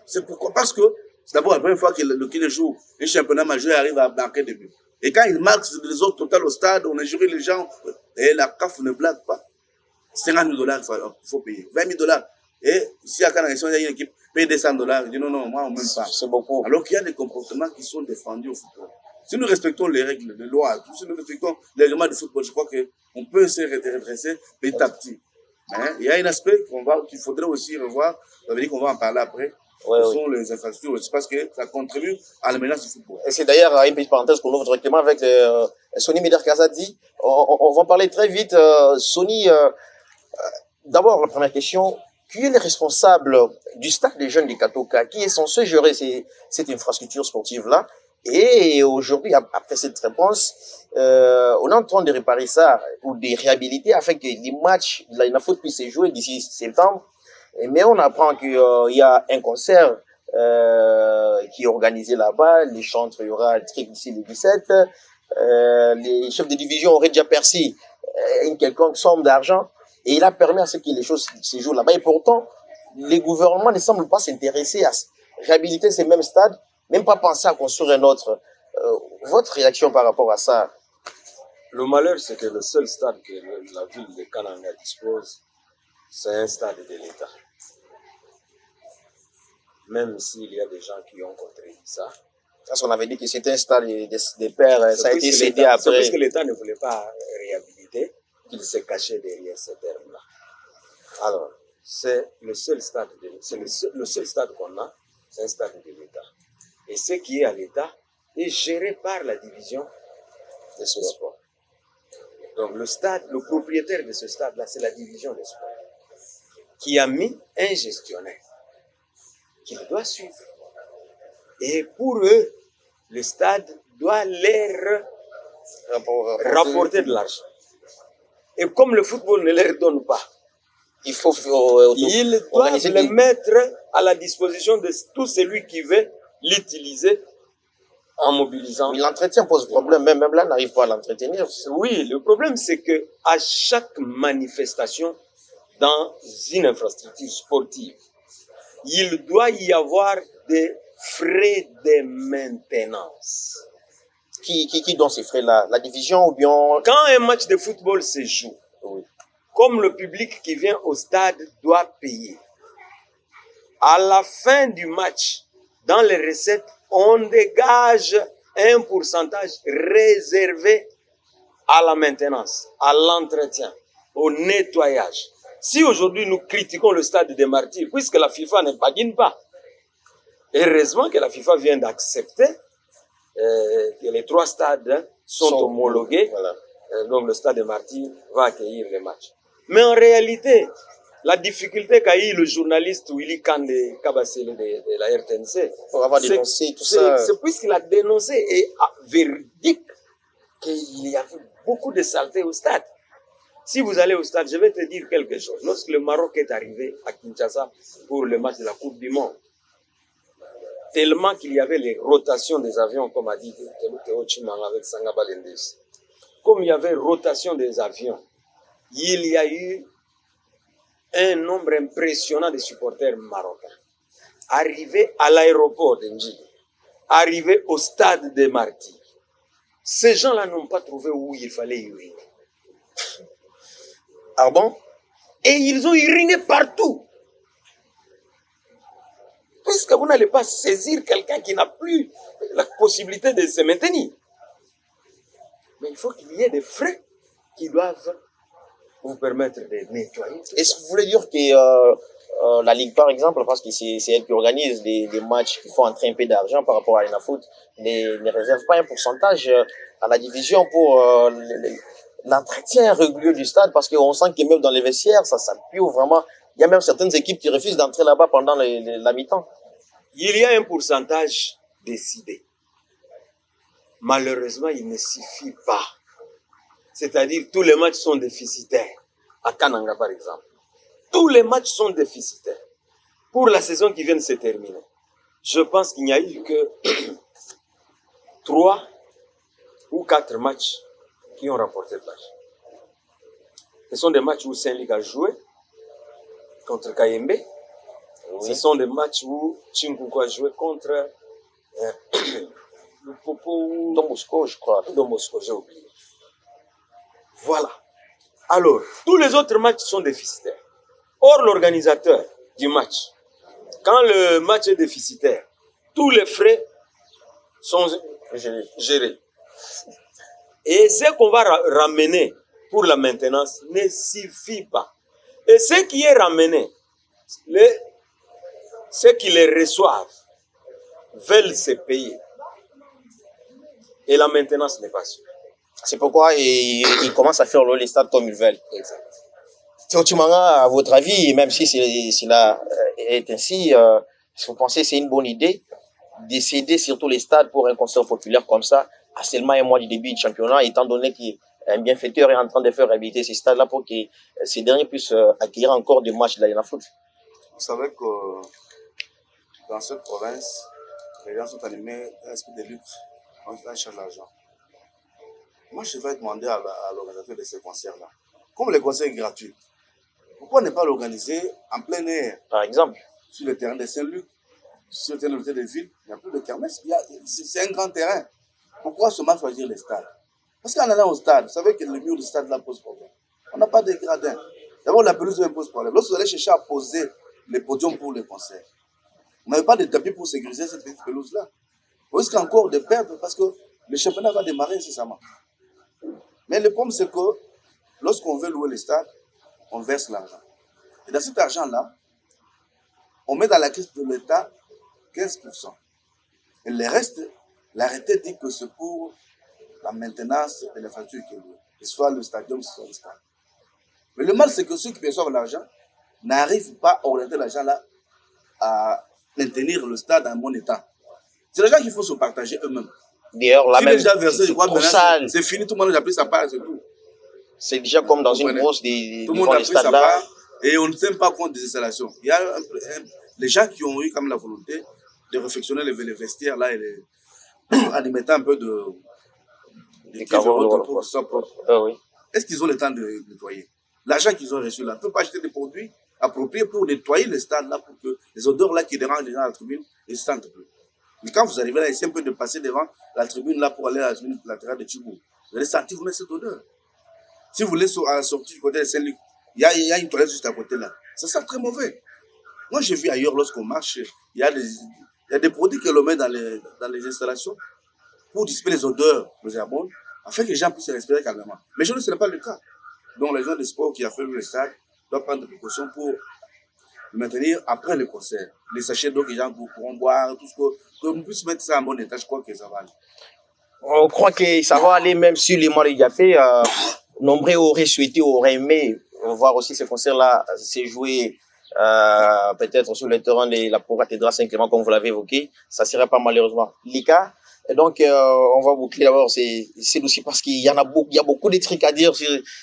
C'est pourquoi? Parce que c'est d'abord la première fois que le Kenya joue un championnat majeur arrive à marquer des buts. Et quand il marque les autres total au stade, on a juré les gens, et la CAF ne blague pas. 50 000 $, il faut payer. 20 000 $. Et si à Canada, il y a une équipe paye des 100 $, il dit non, moi, on ne même pas. C'est beaucoup. Alors qu'il y a des comportements qui sont défendus au football. Si nous respectons les règles de loi, si nous respectons les règlements du football, je crois qu'on peut se redresser petit à petit. Il y a un aspect qu'il faudrait aussi revoir, ça veut dire qu'on va en parler après. Ce sont les infrastructures aussi, parce que ça contribue à la menace du football. Et c'est d'ailleurs une petite parenthèse qu'on ouvre directement avec Sonny Meder-Kazadi. On va en parler très vite. Sonny, d'abord, la première question. Qui est le responsable du stade des jeunes du Katoka? Qui est censé gérer cette infrastructure sportive-là? Et aujourd'hui, après cette réponse, on est en train de réparer ça ou de réhabiliter afin que les matchs de la foot puissent se jouer d'ici septembre. Mais on apprend qu'il y a un concert qui est organisé là-bas. Les chantres, il y aura un truc d'ici le 17. Les chefs de division auraient déjà perçu une quelconque somme d'argent. Et il a permis à ce que les choses se jouent là-bas. Et pourtant, les gouvernements ne semblent pas s'intéresser à réhabiliter ces mêmes stades, même pas penser à construire un autre. Votre réaction par rapport à ça? Le malheur, c'est que le seul stade que la ville de Kananga dispose, c'est un stade de l'État. Même s'il y a des gens qui ont contredit ça. Parce qu'on avait dit que c'était un stade des pères, ça a été cédé après. C'est parce que l'État ne voulait pas réhabiliter qu'il s'est caché derrière ces termes-là. Alors, c'est le seul stade qu'on a, c'est un stade de l'État. Et ce qui est à l'État est géré par la division des sports. Donc le propriétaire de ce stade-là, c'est la division des sports, qui a mis un gestionnaire qu'il doit suivre. Et pour eux, le stade doit leur rapporter de l'argent. Et comme le football ne leur donne pas, ils doivent le mettre à la disposition de tout celui qui veut l'utiliser en mobilisant. Mais l'entretien pose problème, même là, on n'arrive pas à l'entretenir. Oui, le problème, c'est que à chaque manifestation dans une infrastructure sportive, il doit y avoir des frais de maintenance. Qui donne ces frais-là? La division ou bien... Quand un match de football se joue, Oui. comme le public qui vient au stade doit payer, à la fin du match, dans les recettes, on dégage un pourcentage réservé à la maintenance, à l'entretien, au nettoyage. Si aujourd'hui nous critiquons le stade des Martyrs, puisque la FIFA ne badine pas, heureusement que la FIFA vient d'accepter que les 3 stades sont homologués. Voilà. Donc le stade des Martyrs va accueillir les matchs. Mais en réalité, la difficulté qu'a eu le journaliste Willy Kande Kabasele de la RTNC, Pour avoir dénoncé tout ça. c'est puisqu'il a dénoncé et véridique qu'il y avait beaucoup de saleté au stade. Si vous allez au stade, je vais te dire quelque chose. Lorsque le Maroc est arrivé à Kinshasa pour le match de la Coupe du Monde, tellement qu'il y avait les rotations des avions, comme a dit Théo Chimang avec Sangaba Lendes, comme il y avait rotation des avions, il y a eu un nombre impressionnant de supporters marocains. Arrivés à l'aéroport d'Enjili, arrivés au stade des Martyrs, ces gens-là n'ont pas trouvé où il fallait uriner. Ah bon? Et ils ont uriné partout. Puisque vous n'allez pas saisir quelqu'un qui n'a plus la possibilité de se maintenir. Mais il faut qu'il y ait des frais qui doivent vous permettre de nettoyer. Est-ce que vous voulez dire que la Ligue, par exemple, parce que c'est elle qui organise des matchs qui font entrer un peu d'argent par rapport à l'ENAFOOT, ne réserve pas un pourcentage à la division pour l'entretien régulier du stade, parce qu'on sent que même dans les vestiaires, ça pue vraiment. Il y a même certaines équipes qui refusent d'entrer là-bas pendant la mi-temps. Il y a un pourcentage décidé. Malheureusement, il ne suffit pas. C'est-à-dire, tous les matchs sont déficitaires. À Kananga, par exemple. Tous les matchs sont déficitaires. Pour la saison qui vient de se terminer, je pense qu'il n'y a eu que 3 ou 4 matchs qui ont rapporté de l'argent. Ce sont des matchs où Saint-Luc a joué contre Kayembe. Oui. Ce sont des matchs où Chinkuku a joué contre le Popo Don Bosco, je crois. Don Bosco, j'ai oublié. Voilà. Alors, tous les autres matchs sont déficitaires. Or, l'organisateur du match, quand le match est déficitaire, tous les frais sont gérés. Et ce qu'on va ramener pour la maintenance ne suffit pas. Et ce qui est ramené, ceux qui les reçoivent veulent se payer. Et la maintenance n'est pas sûre. C'est pourquoi ils commencent à faire les stades comme ils veulent. Exact. Théo Chimanga, à votre avis, même si cela est ainsi, vous pensez que c'est une bonne idée de céder surtout les stades pour un concert populaire comme ça, à seulement un mois du début du championnat, étant donné qu'un bienfaiteur est en train de faire réhabiliter ces stades-là pour que ces derniers puissent accueillir encore des matchs de la l'ENAFOOT? Vous savez que dans cette province, les gens sont animés d'un esprit de lutte. On cherche l'argent. Moi, je vais demander à l'organisateur de ces concerts-là, comme les concerts gratuits, pourquoi ne pas l'organiser en plein air? Par exemple, sur le terrain de Saint-Luc, sur le terrain de l'hôtel de ville, il n'y a plus de kermesse. C'est un grand terrain. Pourquoi seulement choisir les stades? Parce qu'en allant au stade, vous savez que le mur du stade là pose problème. On n'a pas de gradins. D'abord, la pelouse pose problème. Lorsque vous allez chercher à poser les podiums pour les concerts, vous n'avez pas de tapis pour sécuriser cette petite pelouse-là. Vous risquez encore de perdre parce que le championnat va démarrer incessamment. Mais le problème, c'est que lorsqu'on veut louer les stades, on verse l'argent. Et dans cet argent-là, on met dans la caisse de l'État 15%. Et le reste, l'arrêté dit que c'est pour la maintenance de l'infrastructure qui est louée, que ce soit le stadium, que ce soit le stade. Mais le mal, c'est que ceux qui perçoivent l'argent n'arrivent pas à orienter l'argent là à maintenir le stade en bon état. C'est l'argent qu'il faut se partager eux-mêmes. D'ailleurs, là si même, déjà versé, je crois, c'est fini, tout le monde a pris sa part, c'est tout. C'est déjà comme dans une grosse tout le monde a pris sa part et on ne tient pas compte des installations. Il y a les gens qui ont eu comme la volonté de réfectionner les vestiaires là et en y mettant un peu de oui. Est-ce qu'ils ont le temps de nettoyer? L'argent qu'ils ont reçu là, ne peut pas acheter des produits approprié pour nettoyer le stade là, pour que les odeurs là qui dérangent les gens à la tribune ne se sentent plus. Mais quand vous arrivez là, essayez un peu de passer devant la tribune là pour aller à la tribune latérale de Tchibou. Vous allez sentir vous-même cette odeur. Si vous voulez à la sortie du côté de Saint-Luc, il y a une toilette juste à côté là. Ça sent très mauvais. Moi, j'ai vu ailleurs, lorsqu'on marche, il y a des produits que l'on met dans les installations pour dissiper les odeurs nauséabondes, afin que les gens puissent respirer calmement. Mais je ne ce n'est pas le cas. Donc, les gens de sport qui a fait le stade doivent prendre des précautions pour le maintenir après le concert. Les sachets d'eau que les gens pourront boire, tout ce qu'on puisse mettre ça en bon état, je crois que ça va aller. On croit que ça va aller même sur les mois de Diafé. Nombreux auraient aimé voir aussi ce concert-là se jouer peut-être sur le terrain de la Pro-Cathédrale Saint-Clément, comme vous l'avez évoqué. Ça ne serait pas malheureusement le cas. Et donc, on va boucler d'abord, c'est aussi parce qu'il y en a beaucoup, il y a beaucoup de trucs à dire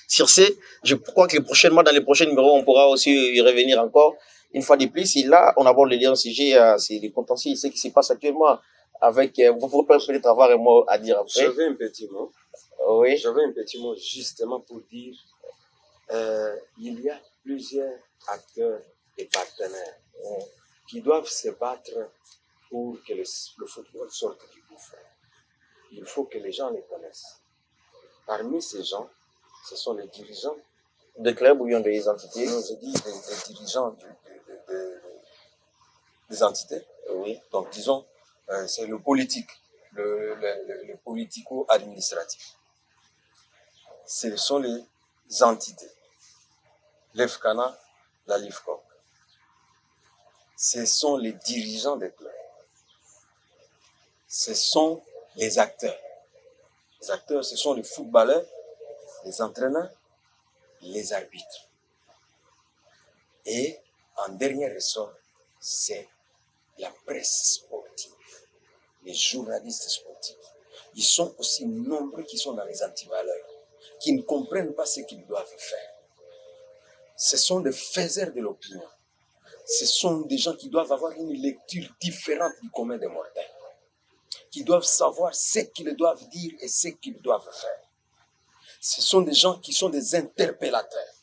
sur ce. Je crois que prochainement, dans les prochains numéros, on pourra aussi y revenir encore. Une fois de plus, et là, on aborde le dernier sujet, c'est les contentieux, ce qui se passe actuellement avec, vous pouvez peut-être avoir un mot à dire après. J'avais un petit mot. Oui. J'avais un petit mot justement pour dire, il y a plusieurs acteurs et partenaires qui doivent se battre pour que le football sorte du gouffre. Il faut que les gens les connaissent. Parmi ces gens, ce sont les dirigeants. Des clubs ou bien des entités? Non, je dis des dirigeants des entités. Oui. Donc, disons, c'est le politique, le politico-administratif. Ce sont les entités. L'EFCANA, la LIFCOM. Ce sont les dirigeants des clubs. Ce sont les acteurs. Les acteurs, ce sont les footballeurs, les entraîneurs, les arbitres. Et en dernier ressort, c'est la presse sportive, les journalistes sportifs. Ils sont aussi nombreux qui sont dans les antivaleurs, qui ne comprennent pas ce qu'ils doivent faire. Ce sont des faiseurs de l'opinion. Ce sont des gens qui doivent avoir une lecture différente du commun des mortels, qui doivent savoir ce qu'ils doivent dire et ce qu'ils doivent faire. Ce sont des gens qui sont des interpellateurs.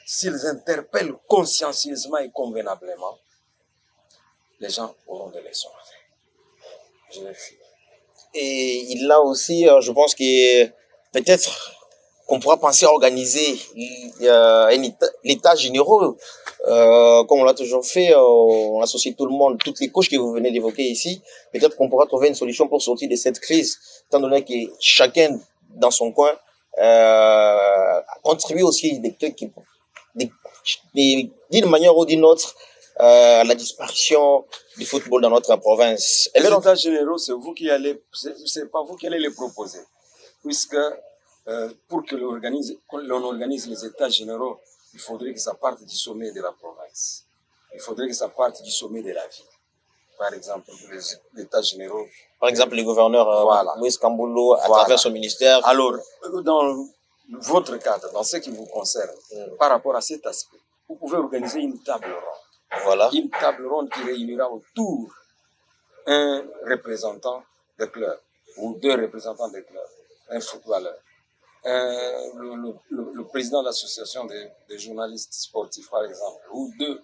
S'ils interpellent consciencieusement et convenablement, les gens auront des leçons à faire. Je le fais. Et il a aussi, je pense que peut-être qu'on pourra penser à organiser l'état généraux, comme on l'a toujours fait, on associe tout le monde, toutes les couches que vous venez d'évoquer ici. Peut-être qu'on pourra trouver une solution pour sortir de cette crise, étant donné que chacun dans son coin contribue aussi des trucs qui, d'une manière ou d'une autre, à la disparition du football dans notre province. Les états généraux, c'est vous qui allez, c'est pas vous qui allez les proposer, puisque pour que l'on organise les états généraux, il faudrait que ça parte du sommet de la province. Il faudrait que ça parte du sommet de la ville. Par exemple, les états généraux. Par exemple, le gouverneur voilà. Moïse Kamboulou, à travers son ministère. Alors, dans votre cadre, dans ce qui vous concerne, par rapport à cet aspect, vous pouvez organiser une table ronde. Voilà. Une table ronde qui réunira autour un représentant de club ou deux représentants de club, un footballeur, le président de l'association des journalistes sportifs, par exemple, ou deux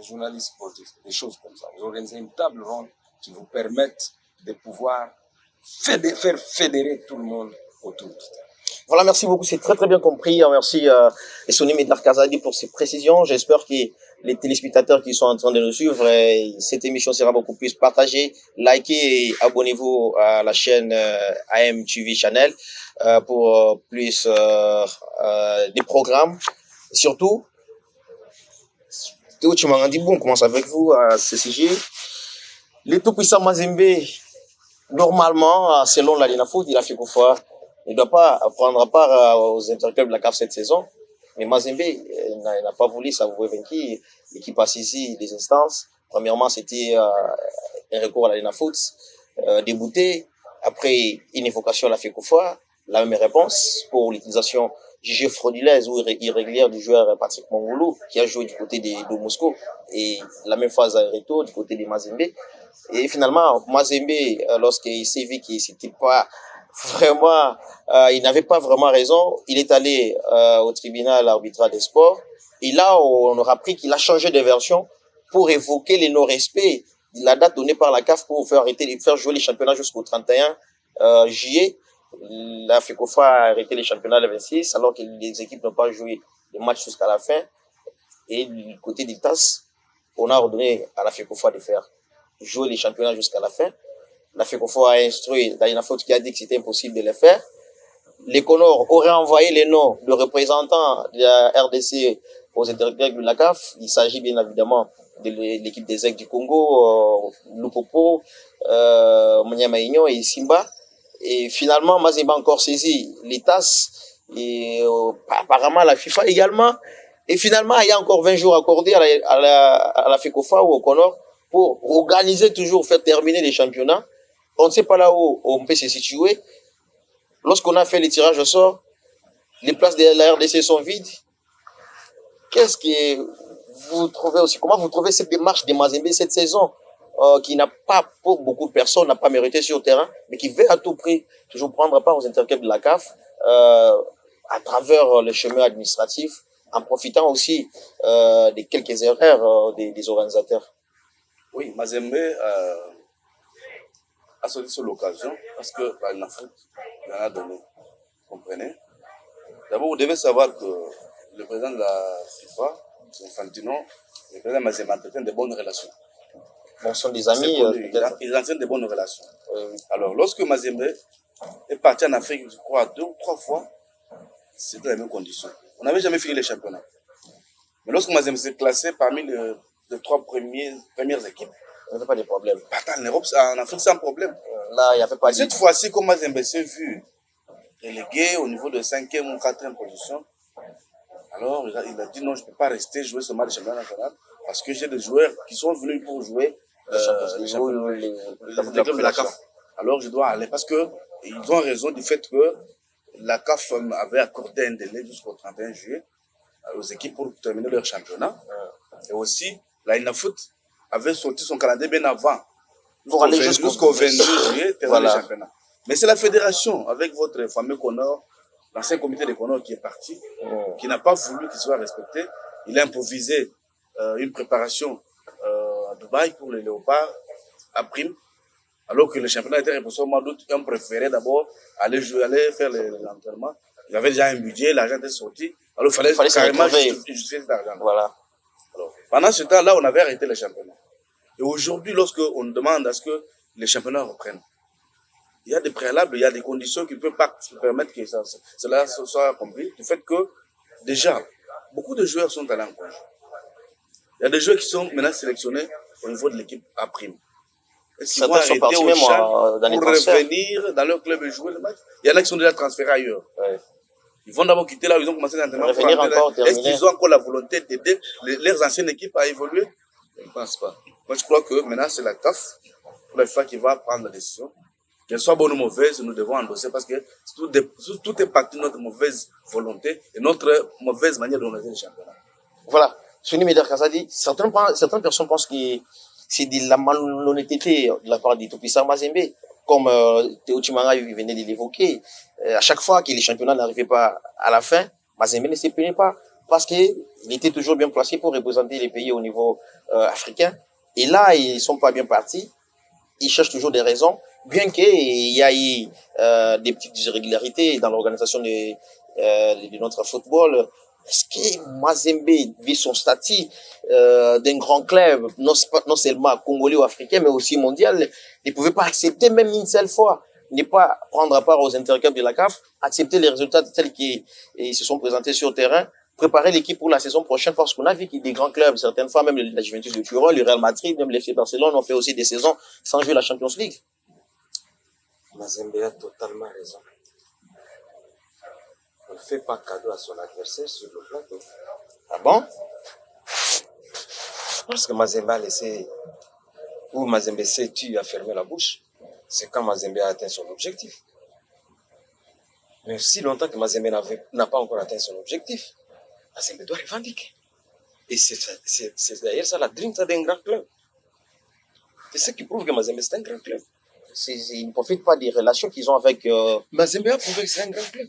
journalistes sportifs, des choses comme ça. Vous organisez une table ronde qui vous permette de pouvoir faire fédérer tout le monde autour du terrain. Voilà, merci beaucoup, c'est très très bien compris. Merci Essoni Medar Kazadi pour ces précisions. J'espère que les téléspectateurs qui sont en train de nous suivre, cette émission sera beaucoup plus partagée. Likez et abonnez-vous à la chaîne AMTV Channel pour plus des programmes. Surtout, Théo Chimangandibou, on commence avec vous à ce sujet. Les tout-puissants Mazembe, normalement, selon la Linafoot, il a fait quoi? Il ne doit pas prendre part aux interclubs de la CAF cette saison. Mais Mazembe n'a pas voulu s'avouer vaincu. L'équipe a saisi les instances. Premièrement, c'était un recours à la Linafoot, débouté. Après une évocation à la FECOFA, la même réponse pour l'utilisation jugée frauduleuse ou irrégulière du joueur Patrick Mongoulou, qui a joué du côté de Moscou. Et la même phase à retour du côté de Mazembe. Et finalement, Mazembe, lorsqu'il s'est vu qu'il n'était pas vraiment, il n'avait pas vraiment raison. Il est allé au tribunal arbitral des sports Et là, on aura appris qu'il a changé de version pour évoquer les non-respects de la date donnée par la CAF pour faire jouer les championnats jusqu'au 31 juillet. La FECOFA a arrêté les championnats le 26, alors que les équipes n'ont pas joué les matchs jusqu'à la fin. Et du côté des TAS, on a ordonné à la FECOFA de faire jouer les championnats jusqu'à la fin. La FECOFA a instruit Daniela Faute qui a dit que c'était impossible de le faire. Les Comores auraient envoyé les noms de représentants de la RDC aux interlocuteurs de la CAF. Il s'agit bien évidemment de l'équipe des Aigles du Congo, Lupopo, Manyamaigno et Simba. Et finalement, Mazembe a encore saisi les TAS et apparemment la FIFA également. Et finalement, il y a encore 20 jours accordés à la FECOFA ou au Comores pour organiser toujours, faire terminer les championnats. On ne sait pas là où on peut se situer. Lorsqu'on a fait les tirages au sort, les places de la RDC sont vides. Qu'est-ce que vous trouvez aussi? Comment vous trouvez cette démarche de Mazembe cette saison qui n'a pas, pour beaucoup de personnes, n'a pas mérité sur le terrain, mais qui veut à tout prix toujours prendre part aux interclubs de la CAF à travers le chemin administratif, en profitant aussi des quelques erreurs des organisateurs? Oui, Mazembe a sauté sur l'occasion parce que la foot il en a donné. Vous comprenez? D'abord, vous devez savoir que le président de la FIFA, Infantino, le président Mazembe entretient de bonnes relations. Bon, ce sont des amis. Ils entretiennent de bonnes relations. Alors, lorsque Mazembe est parti en Afrique, je crois, 2 ou 3 fois, c'était les mêmes conditions. On n'avait jamais fini les championnats. Mais lorsque Mazembe s'est classé parmi les 3 premières équipes, il n'y avait pas de problème. En Europe, en Afrique, sans problème. Là, il n'y avait pas de... Cette fois-ci, comme Mazembe s'est vu relégué au niveau de 5e ou 4e position, alors il a dit non, je ne peux pas rester jouer ce match de championnat national parce que j'ai des joueurs qui sont venus pour jouer les clubs de la CAF. Alors je dois aller parce que ils ont raison du fait que la CAF avait accordé un délai jusqu'au 31 juillet aux équipes pour terminer leur championnat. Et aussi, la INAFOOT avait sorti son calendrier bien avant. Pour aller jusqu'au 22 juillet, terminer le championnat. Mais c'est la fédération, avec votre fameux Comores, l'ancien comité des Comores qui est parti, qui n'a pas voulu qu'il soit respecté. Il a improvisé une préparation à Dubaï pour les léopards à prime, alors que le championnat était reposé au mois d'août. On préférait d'abord aller faire l'entraînement. Il avait déjà un budget, l'argent était sorti. Alors il fallait carrément justifier cet argent. Voilà. Alors, pendant ce temps-là, on avait arrêté le championnat. Et aujourd'hui, lorsqu'on demande à ce que les championnats reprennent, il y a des préalables, il y a des conditions qui ne peuvent pas permettre que cela soit compris. Du fait que, déjà, beaucoup de joueurs sont allés en congé. Il y a des joueurs qui sont maintenant sélectionnés au niveau de l'équipe à prime. Est-ce qu'ils vont arrêter au champ pour revenir dans leur club et jouer le match? Il y en a qui sont déjà transférés ailleurs. Ouais. Ils vont d'abord quitter là où ils ont commencé l'entraînement. Est-ce qu'ils ont encore la volonté d'aider leurs anciennes équipes à évoluer? Je ne pense pas. Moi, je crois que maintenant, c'est la CAF, la FIFA qui va prendre la décision. Qu'elle soit bonne ou mauvaise, nous devons endosser parce que tout est parti de notre mauvaise volonté et notre mauvaise manière d'organiser le championnat. Voilà. Sony Meder Kazadi, certaines personnes pensent que c'est de la malhonnêteté de la part d'Itopissa Mazembe, comme Théo Chimanga venait de l'évoquer. À chaque fois que les championnats n'arrivaient pas à la fin, Mazembe ne se plaignait pas parce qu'il était toujours bien placé pour représenter les pays au niveau africain. Et là, ils ne sont pas bien partis. Ils cherchent toujours des raisons, bien qu'il y ait des petites irrégularités dans l'organisation de notre football. Est-ce que Mazembe vit son statut d'un grand club, non seulement congolais ou africain, mais aussi mondial, ne pouvait pas accepter même une seule fois, ne pas prendre part aux interclubs de la CAF, accepter les résultats tels qu'ils se sont présentés sur le terrain, préparer l'équipe pour la saison prochaine, parce qu'on a vu qu'il y a des grands clubs, certaines fois même la Juventus de Turin, le Real Madrid, même l'FC Barcelone ont fait aussi des saisons sans jouer la Champions League. Mazembe a totalement raison. On ne fait pas cadeau à son adversaire sur le plateau. Ah bon? Parce que Mazembe a laissé, ou Mazembe s'est tu a fermé la bouche, c'est quand Mazembe a atteint son objectif. Mais aussi longtemps que Mazembe n'a pas encore atteint son objectif, Mazembe doit revendiquer. Et c'est d'ailleurs ça la dream d'un grand club. C'est ce qui prouve que Mazembe c'est un grand club. Ils ne profitent pas des relations qu'ils ont avec... Mazembe a prouvé que c'est un grand club.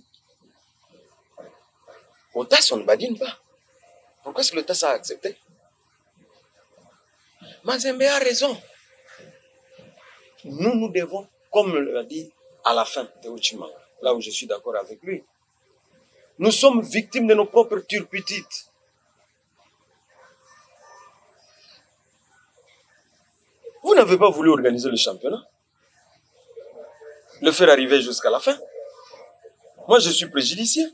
Au TAS, on ne badine pas. Pourquoi est-ce que le TAS a accepté? Mazembe a raison. Nous devons, comme l'a dit à la fin de Uchimanga, là où je suis d'accord avec lui, nous sommes victimes de nos propres turpitudes. Vous n'avez pas voulu organiser le championnat, le faire arriver jusqu'à la fin. Moi, je suis préjudicié.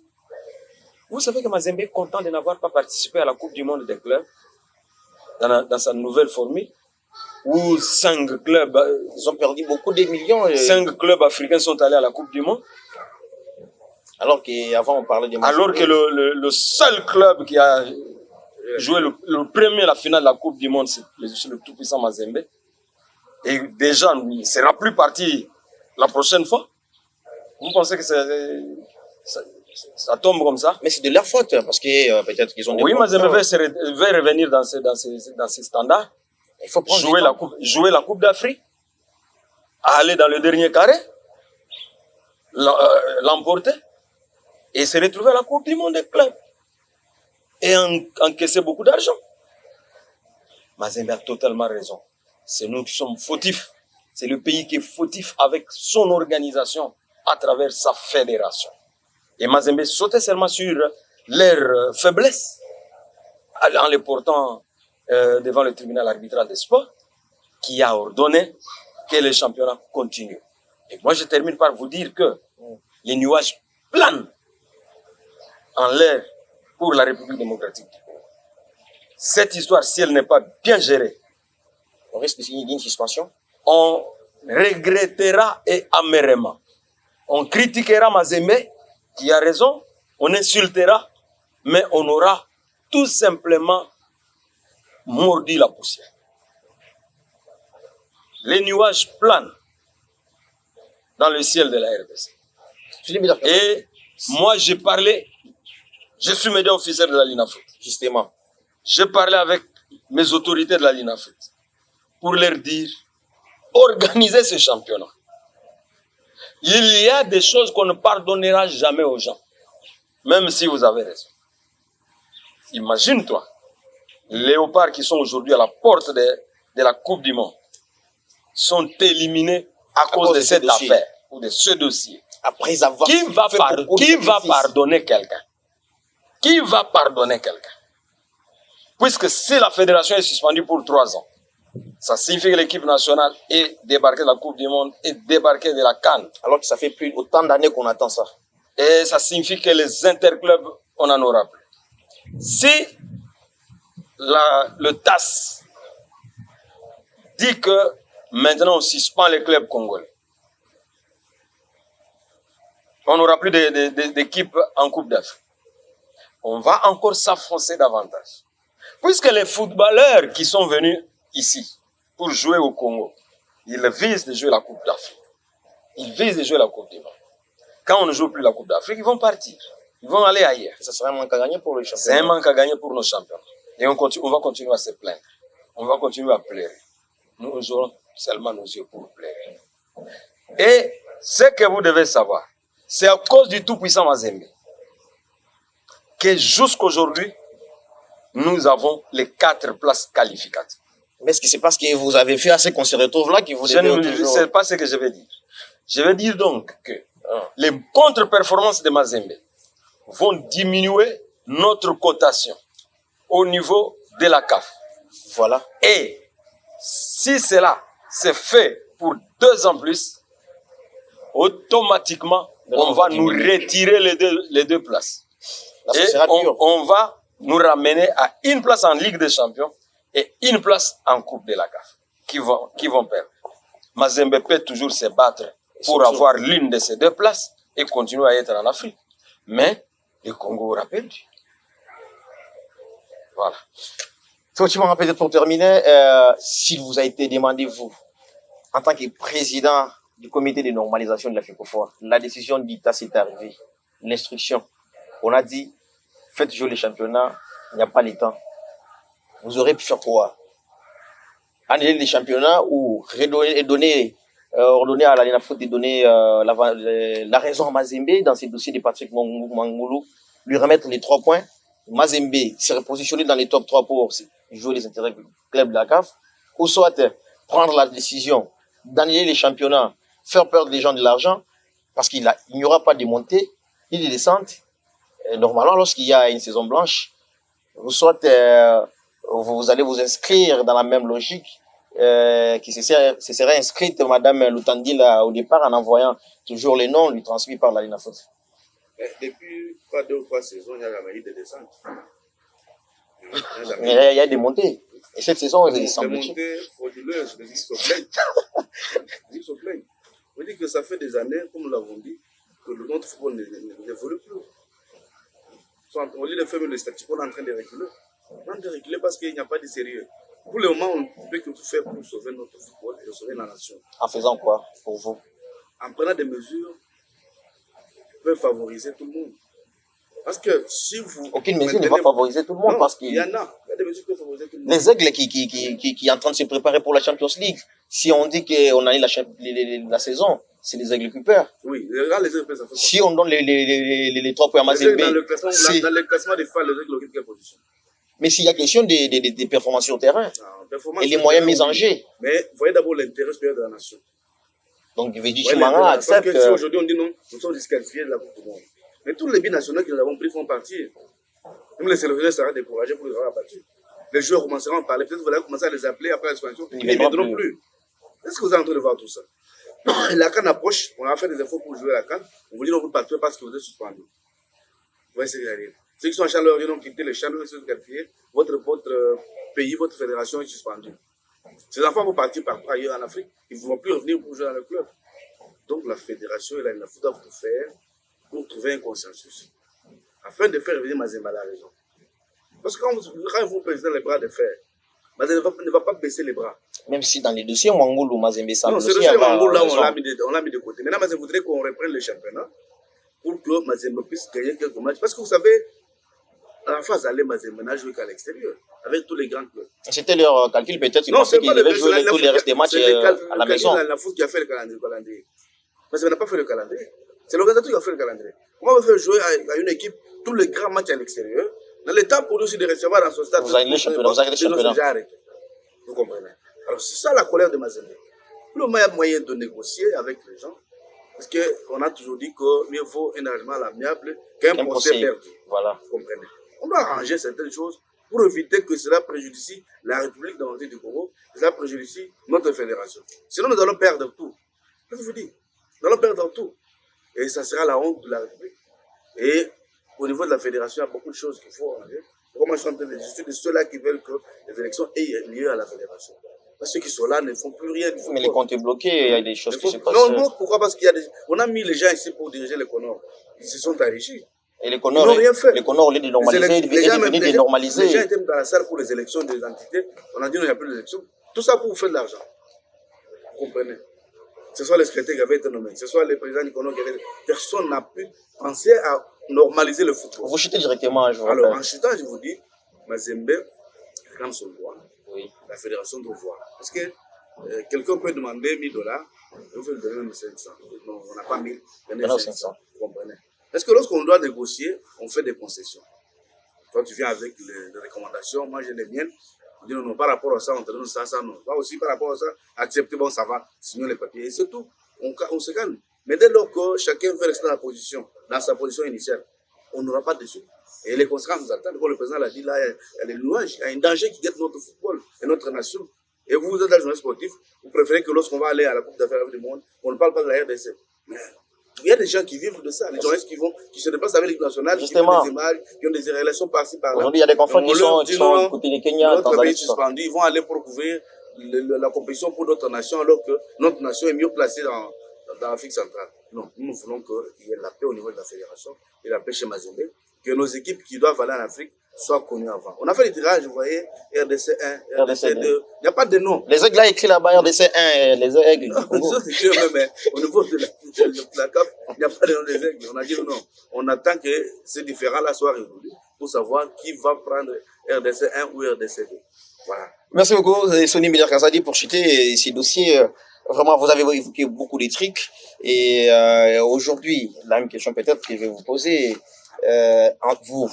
Vous savez que Mazembe est content de n'avoir pas participé à la Coupe du Monde des clubs dans sa nouvelle formule, où 5 clubs, Ils ont perdu beaucoup de millions. 5 clubs africains sont allés à la Coupe du Monde. Alors qu'avant, on parlait des Alors que le seul club qui a joué le premier la finale de la Coupe du Monde, c'est le tout-puissant Mazembe. Et déjà, il ne sera plus parti la prochaine fois. Vous pensez que ça tombe comme ça? Mais c'est de leur faute, parce que peut-être qu'ils ont des... Oui, Mazembe va revenir dans ces standards. Il faut prendre jouer la Coupe d'Afrique, aller dans le dernier carré, l'emporter, et se retrouver à la Coupe du Monde des clubs. Et encaisser beaucoup d'argent. Mazembe a totalement raison. C'est nous qui sommes fautifs. C'est le pays qui est fautif avec son organisation à travers sa fédération. Et Mazembe sautait seulement sur leurs faiblesses en les portant devant le tribunal arbitral des sports qui a ordonné que le championnat continue. Et moi, je termine par vous dire que les nuages planent en l'air pour la République démocratique du Congo. Cette histoire, si elle n'est pas bien gérée, On risque d'une suspension. on regrettera et amèrement. On critiquera Mazembe, qui a raison, on insultera, mais on aura tout simplement mordu la poussière. Les nuages planent dans le ciel de la RDC. Et moi, j'ai parlé, je suis média officiel de la LINAFOOT. Justement. J'ai parlé avec mes autorités de la LINAFOOT pour leur dire, organisez ce championnat. Il y a des choses qu'on ne pardonnera jamais aux gens, même si vous avez raison. Imagine-toi, les léopards qui sont aujourd'hui à la porte de la Coupe du Monde sont éliminés à cause de cette affaire ou de ce dossier. Après avoir Qui va pardonner quelqu'un? Qui va pardonner quelqu'un? Puisque si la fédération est suspendue pour 3 ans, ça signifie que l'équipe nationale est débarquée de la Coupe du Monde, est débarquée de la CAN. Alors que ça fait plus autant d'années qu'on attend ça. Et ça signifie que les interclubs, on n'en aura plus. Si le TAS dit que maintenant on suspend les clubs congolais, on n'aura plus d'équipe en Coupe d'Afrique. On va encore s'enfoncer davantage. Puisque les footballeurs qui sont venus ici pour jouer au Congo, ils visent de jouer la Coupe d'Afrique. Ils visent de jouer la Coupe du Monde. Quand on ne joue plus la Coupe d'Afrique, ils vont partir. Ils vont aller ailleurs. Ça sera un manque à gagner pour le championnat. C'est un manque à gagner pour nos champions. Et on va continuer à se plaindre. On va continuer à pleurer. Nous aurons seulement nos yeux pour pleurer. Et ce que vous devez savoir, c'est à cause du tout-puissant Mazembe que jusqu'aujourd'hui, nous avons les 4 places qualificatives. Mais est-ce que c'est parce que vous avez fait assez qu'on se retrouve là que vous Je ne sais pas ce que je vais dire. Je vais dire donc que les contre-performances de Mazembe vont diminuer notre cotation au niveau de la CAF. Voilà. Et si cela se fait pour 2 ans plus, automatiquement, on va nous retirer les deux places. Là, et on va nous ramener à une place en Ligue des Champions et une place en Coupe de la CAF qui vont perdre. Mazembe peut toujours se battre pour avoir l'une de ces 2 places et continuer à être en Afrique. Mais le Congo aura perdu. Voilà. Effectivement, peut-être pour terminer, s'il vous a été demandé, vous, en tant que président du comité de normalisation de la FECOFOA, la décision d'ITAS est arrivée, l'instruction, on a dit, faites jouer les championnats, il n'y a pas le temps. Vous aurez pu faire quoi? Annuler les championnats ou ordonner à la LINAFOOT de donner la raison à Mazembe dans ces dossiers de Patrick Mangoulou, lui remettre les 3 points Mazembe se repositionner dans les top 3 pour jouer les intérêts du club de la CAF, ou soit prendre la décision d'annuler les championnats, faire perdre les gens de l'argent, parce qu'il n'y aura pas de montée ni de descente. Normalement, lorsqu'il y a une saison blanche, ou soit vous allez vous inscrire dans la même logique qui se serait inscrite Madame Lutandi là, au départ en envoyant toujours les noms lui transmis par la Linafoot. Depuis 2 ou 3 saisons, il y a la magie de descente. Il y a des montées. Et cette saison, il semble. Des montées frauduleuses, les équipes se plaignent. Les équipes se plaignent. On dit que ça fait des années, comme nous l'avons dit, que notre football n'évolue plus. Au lieu de faire le statique, on est en train de reculer. On est en train de reculer parce qu'il n'y a pas de sérieux. Pour le moment, on ne peut que tout faire pour sauver notre football et sauver la nation. En faisant quoi pour vous? En prenant des mesures qui peuvent favoriser tout le monde. Parce que si vous... Aucune mesure ne va favoriser tout le monde, non, parce qu'il y en a. Il y a des mesures qui peuvent favoriser tout le monde. Les Aigles qui est en train de se préparer pour la Champions League, si on dit qu'on a eu la saison, c'est les Aigles qui perdent. Oui, les Aigles peuvent, ça fait quoi? Si on donne les 3 points à Mazembe, dans le classement des phares, les Aigles occupent quelle position? Mais s'il y a question des performances sur le terrain et les moyens mis en jeu. Mais voyez d'abord l'intérêt supérieur de la nation. Donc Vedi Chimanga accepte. Parce que si aujourd'hui on dit non, nous sommes disqualifiés de la Coupe du Monde. Mais tous les binationaux que nous avons pris font partie. Même les sélectionneurs seront découragés pour les avoir battus. Les joueurs commenceront à parler. Peut-être que vous allez commencer à les appeler après l'expansion. Ils ne viendront plus. Est-ce que vous êtes en train de voir tout ça? La CAN approche, on a fait des efforts pour jouer la CAN. On vous dit non, vous ne partez pas parce que vous êtes suspendu. Vous voyez ce qui arrive. Ceux qui sont à Chaleur, ils ont quitté les Chaleurs, ils sont qualifiés. Votre pays, votre fédération est suspendue. Ces enfants vont partir partout ailleurs en Afrique. Ils ne vont plus revenir pour jouer dans le club. Donc la fédération et la FUT doivent tout faire pour trouver un consensus. Afin de faire revenir Mazembe à la raison. Parce que quand ils vont peser les bras de fer, Mazembe ne va pas baisser les bras. Même si dans les dossiers Wangoulou, Mazembe, ça non, c'est le dossier Wangoulou, là, on l'a mis de côté. Maintenant, Mazembe voudrait qu'on reprenne le championnat pour que Mazembe puisse gagner quelques matchs. Parce que vous savez, à la phase aller, Mazembe n'a joué qu'à l'extérieur, avec tous les grands clubs. C'était leur calcul, peut-être, ils pensaient qu'ils devaient jouer tous les restes des matchs à la maison. C'est la FUT qui a fait le calendrier. Mazembe n'a pas fait le calendrier. C'est l'organisateur qui a fait le calendrier. Comment on veut jouer à une équipe tous les grands matchs à l'extérieur? Dans le temps pour nous aussi de recevoir dans son stade. Vous avez les championnats, vous avez les championnats. Vous comprenez? Alors c'est ça la colère de Mazembe. Le meilleur moyen de négocier avec les gens, parce qu'on a toujours dit que mieux vaut un arrangement à l'amiable qu'un procès perdu. Voilà. Vous comprenez? On doit arranger certaines choses pour éviter que cela préjudicie la République démocratique du Congo, que cela préjudicie notre fédération. Sinon nous allons perdre tout. Qu'est-ce que je vous dis? Nous allons perdre tout. Et ça sera la honte de la République. Et au niveau de la fédération, il y a beaucoup de choses qu'il faut arranger. Moi, je suis de ceux-là qui veulent que les élections aient lieu à la fédération. Parce que ceux qui sont là ne font plus rien. Mais les comptes sont bloqués, il y a des choses qui se passent. Non, pourquoi? Parce qu'on a mis les gens ici pour diriger les Comores. Ils se sont enrichis. Et les Comores, au lieu de normaliser, ils devenaient dénormaliser. Les gens étaient dans la salle pour les élections des entités. On a dit non, il n'y a plus d'élections. Tout ça pour vous faire de l'argent. Vous comprenez? Ce soit les secrétaires qui avaient été nommés, ce soit les présidents du Congo qui avaient été... Personne n'a pu penser à normaliser le football. Vous chutez directement, je vous rappelle. Alors, en chutant, je vous dis, Mazembe réclame son droit. Oui. La fédération doit voir. Parce que quelqu'un peut demander $1000, on peut le donner même 500. Non, on n'a pas 1000, on a 500. Vous comprenez? Parce que lorsqu'on doit négocier, on fait des concessions. Toi, tu viens avec les recommandations, moi j'ai les miennes. On dit non, par rapport à ça, on te donne ça, non. Toi aussi, par rapport à ça, accepter, bon, ça va, signons les papiers. Et c'est tout. On se calme. Mais dès lors que chacun veut rester dans sa position initiale, on n'aura pas de suite. Et les conséquences nous attendent. Comme le président l'a dit, là, il y a des nuages, il y a un danger qui guette notre football et notre nation. Et vous êtes un journaliste sportif, vous préférez que lorsqu'on va aller à la Coupe d'affaires du monde, on ne parle pas de la RDC. Mais il y a des gens qui vivent de ça, les journalistes qui se déplacent avec l'équipe nationale, qui ont des images, qui ont des relations par-ci, par-là. Aujourd'hui, il y a des confrères qui sont côté des Kenyans, notre pays suspendu, ils vont aller pour couvrir la compétition pour d'autres nations, alors que notre nation est mieux placée dans l'Afrique centrale. Non, nous voulons qu'il y ait la paix au niveau de la fédération et la paix chez Mazembe, que nos équipes qui doivent aller en Afrique soient connues avant. On a fait les tirages, vous voyez, RDC 1, RDC 2, il n'y a pas de nom. Les aigles là écrit là-bas, RDC 1, les aigles. Mais au niveau de la CAF, il n'y a pas de nom des aigles. On a dit non, on attend que ces différents-là soient résolus pour savoir qui va prendre RDC 1 ou RDC 2. Voilà. Merci beaucoup, Sonny Miller Kazadi, pour chuter ces dossiers. Vraiment, vous avez évoqué beaucoup de trucs. Et aujourd'hui, la même question peut-être que je vais vous poser. Entre vous,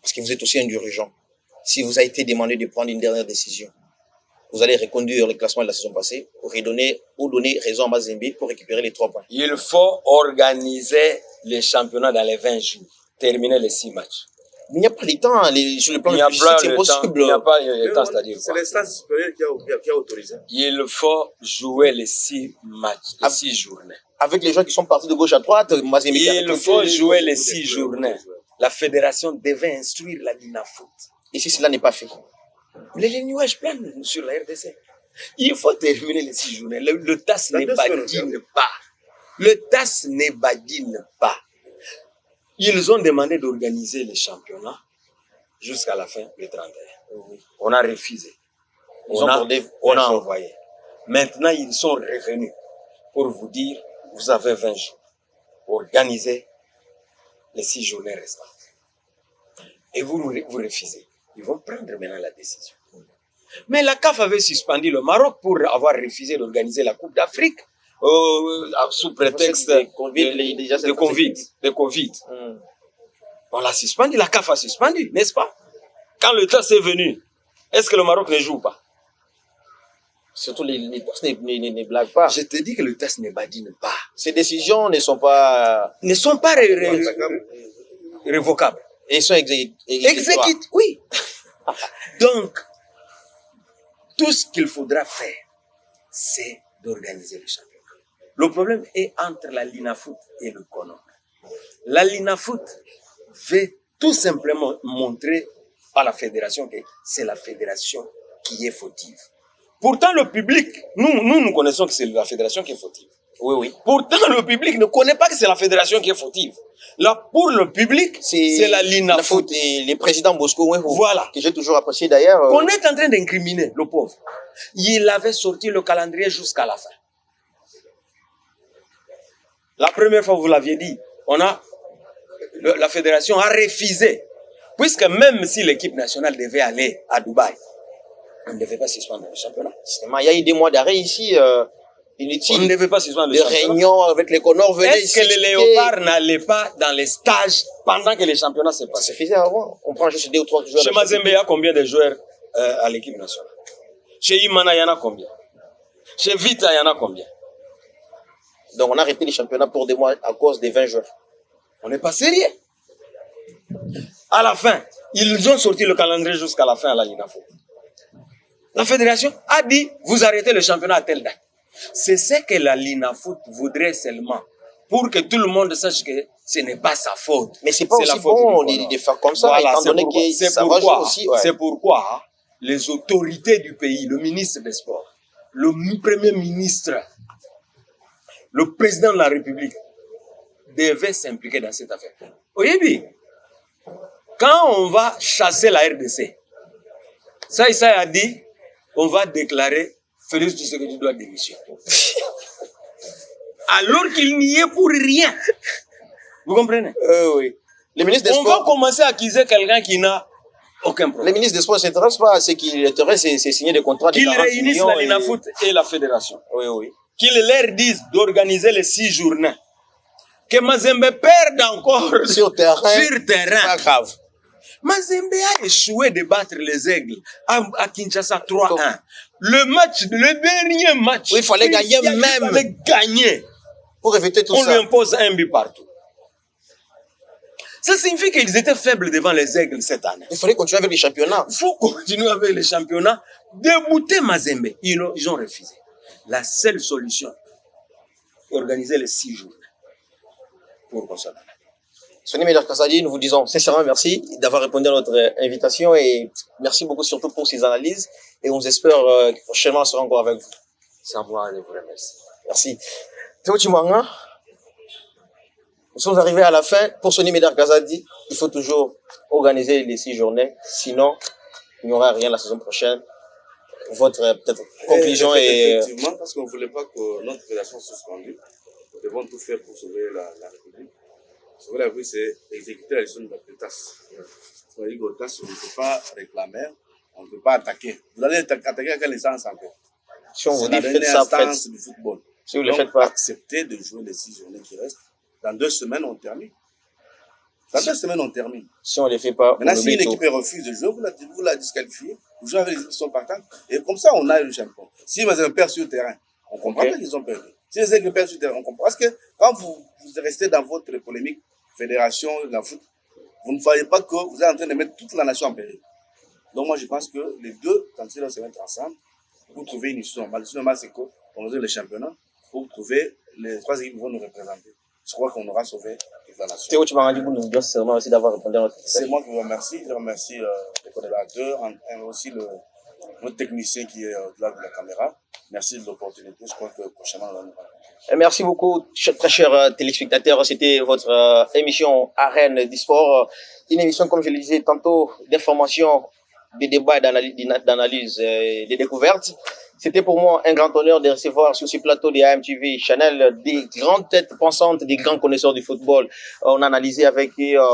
parce que vous êtes aussi un dirigeant, si vous a été demandé de prendre une dernière décision, vous allez reconduire le classement de la saison passée pour donner raison à Mazembe pour récupérer les 3 points. Il faut organiser les championnats dans les 20 jours, terminer les 6 matchs. Mais il n'y a pas le temps, sur le plan logistique, c'est impossible. Il n'y a pas le temps, c'est-à-dire C'est quoi? l'instance supérieure qui a autorisé. Il faut jouer les 6 matchs, les 6 journées. Avec les gens qui sont partis de gauche à droite, Mazembe... Il faut jouer les 6 journées. La fédération devait instruire la Linafoot. Et si cela n'est pas fait? Les nuages planent sur la RDC. Il faut terminer les 6 journées. Le TAS ne badine pas. Le TAS ne badine pas. Ils ont demandé d'organiser les championnats jusqu'à la fin du 31. On a refusé. On a envoyé. Maintenant, ils sont revenus pour vous dire, vous avez 20 jours pour organiser les 6 journées restantes. Et vous refusez. Ils vont prendre maintenant la décision. Mais la CAF avait suspendu le Maroc pour avoir refusé d'organiser la Coupe d'Afrique sous prétexte de Covid. On l'a suspendu, la CAF a suspendu, n'est-ce pas? Quand le temps est venu, est-ce que le Maroc ne joue pas? Surtout les tests ne blaguent pas. Je te dis que le test ne badine pas. Ces décisions ne sont pas révocables. Et sont exécutées. Oui. Donc, tout ce qu'il faudra faire, c'est d'organiser le championnat. Le problème est entre la Linafoot et le CONOM. La Linafoot veut tout simplement montrer à la fédération que c'est la fédération qui est fautive. Pourtant, le public, nous connaissons que c'est la fédération qui est fautive. Oui. Pourtant, le public ne connaît pas que c'est la fédération qui est fautive. Là, pour le public, c'est la Linafoot. Et les présidents Bosco, voilà, que j'ai toujours apprécié d'ailleurs. On est en train d'incriminer le pauvre. Il avait sorti le calendrier jusqu'à la fin. La première fois, vous l'aviez dit, la fédération a refusé. Puisque même si l'équipe nationale devait aller à Dubaï, on ne devait pas suspendre le championnat. Il y a eu des mois d'arrêt ici, inutile. On ne devait pas suspendre le championnat. Les réunions avec les Comores venaient. Est-ce que les léopards n'allaient pas dans les stages pendant que les championnats se passaient? Ça se faisait avant. On prend juste 2 ou 3 joueurs. Chez Mazembe, il y a combien de joueurs à l'équipe nationale? Chez Imana, il y en a combien? Chez Vita, il y en a combien? Donc on a arrêté les championnats pour des mois à cause des 20 joueurs. On n'est pas sérieux. À la fin, ils ont sorti le calendrier jusqu'à la fin à la Linafoot. La fédération a dit, vous arrêtez le championnat à telle date. C'est ce que la Linafoot voudrait seulement, pour que tout le monde sache que ce n'est pas sa faute. Mais c'est pas aussi bon de faire comme ça, voilà, étant donné que ça va jouer aussi. Ouais. C'est pourquoi les autorités du pays, le ministre des Sports, le premier ministre, le président de la République, devaient s'impliquer dans cette affaire. Oui, quand on va chasser la RDC, ça a dit, on va déclarer Félix Tshisekedi doit démissionner. Alors qu'il n'y est pour rien. Vous comprenez? Oui. Les ministres des Sports, on va commencer à accuser quelqu'un qui n'a aucun problème. Les ministres des Sports ne s'intéressent pas à ce qu'il intéresse, c'est signer des contrats de 40 qu'ils réunissent la Linafoot et la fédération. Oui. Qu'ils leur disent d'organiser les 6 journées. Que Mazembe perde encore sur terrain. Pas grave. Mazembe a échoué de battre les Aigles à Kinshasa 3-1. Le dernier match. Oui, il fallait gagner même. Il fallait gagner. Pour éviter tout ça. On lui impose un but partout. Ça signifie qu'ils étaient faibles devant les Aigles cette année. Il fallait continuer avec les championnats. Il faut continuer avec les championnats. Débouter Mazembe. Ils ont refusé. La seule solution, organiser les 6 jours pour qu'on soit là. Sonny Médard Kazadi, nous vous disons sincèrement merci d'avoir répondu à notre invitation et merci beaucoup surtout pour ces analyses et on espère que prochainement on sera encore avec vous. C'est à moi de vous remercier. Merci. Théo Chimanga, nous sommes arrivés à la fin. Pour Sonny Médard Kazadi, il faut toujours organiser les 6 journées, sinon il n'y aura rien la saison prochaine. Votre peut-être conclusion est... Effectivement, parce qu'on ne voulait pas que notre fédération soit suspendue. Nous devons tout faire pour sauver la République. Sauver la République, c'est exécuter la décision de la TAS. C'est-à-dire qu'au TAS, on ne peut pas réclamer, on ne peut pas attaquer. Vous allez attaquer à quelle instance encore? Si on vous dit, faites ça, instance du football. Si vous ne le faites pas. Acceptez de jouer les 6 journées qui restent. Dans 2 semaines, on termine. Dans 2 semaines, on termine. Si on ne les fait pas, maintenant, si une équipe refuse de jouer, vous la disqualifiez, vous jouez avec les équipes qui sont partantes, et comme ça, on a le champion. Si vous avez un père sur le terrain, on comprend pas qu'ils ont perdu. Si les équipes perdent sur le terrain, on comprend. Parce que quand vous restez dans votre polémique, fédération, la foot, vous ne voyez pas que vous êtes en train de mettre toute la nation en péril. Donc moi, je pense que les deux, quand ils doivent se mettre ensemble, pour trouver une issue normale. L'issue normale, c'est qu'on résout le championnat, pour trouver les 3 équipes qui vont nous représenter. Je crois qu'on aura sauvé la nation. Théo, tu m'as rendu pour nous dire seulement aussi d'avoir répondu à notre question. C'est moi qui vous remercie. Je remercie les coordinateurs et aussi notre technicien qui est au-delà de la caméra. Merci de l'opportunité. Je crois que prochainement, on va nous rencontrer. Merci beaucoup, très chers téléspectateurs. C'était votre émission Arène du Sport. Une émission, comme je le disais tantôt, d'information, de débat, d'analyse, de découvertes. C'était pour moi un grand honneur de recevoir sur ce plateau de AMTV Channel des grandes têtes pensantes, des grands connaisseurs du football. On a analysé avec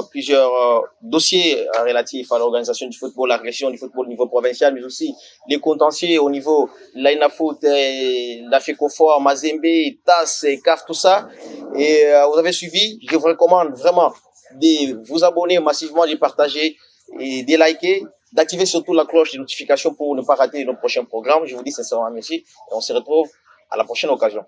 plusieurs dossiers relatifs à l'organisation du football, la gestion du football au niveau provincial, mais aussi les contentieux au niveau l'INAFoot, la FECOFOR, Mazembe, TAS, CAF, tout ça. Et vous avez suivi. Je vous recommande vraiment de vous abonner massivement, de partager et de liker, d'activer surtout la cloche de notification pour ne pas rater nos prochains programmes. Je vous dis sincèrement merci et on se retrouve à la prochaine occasion.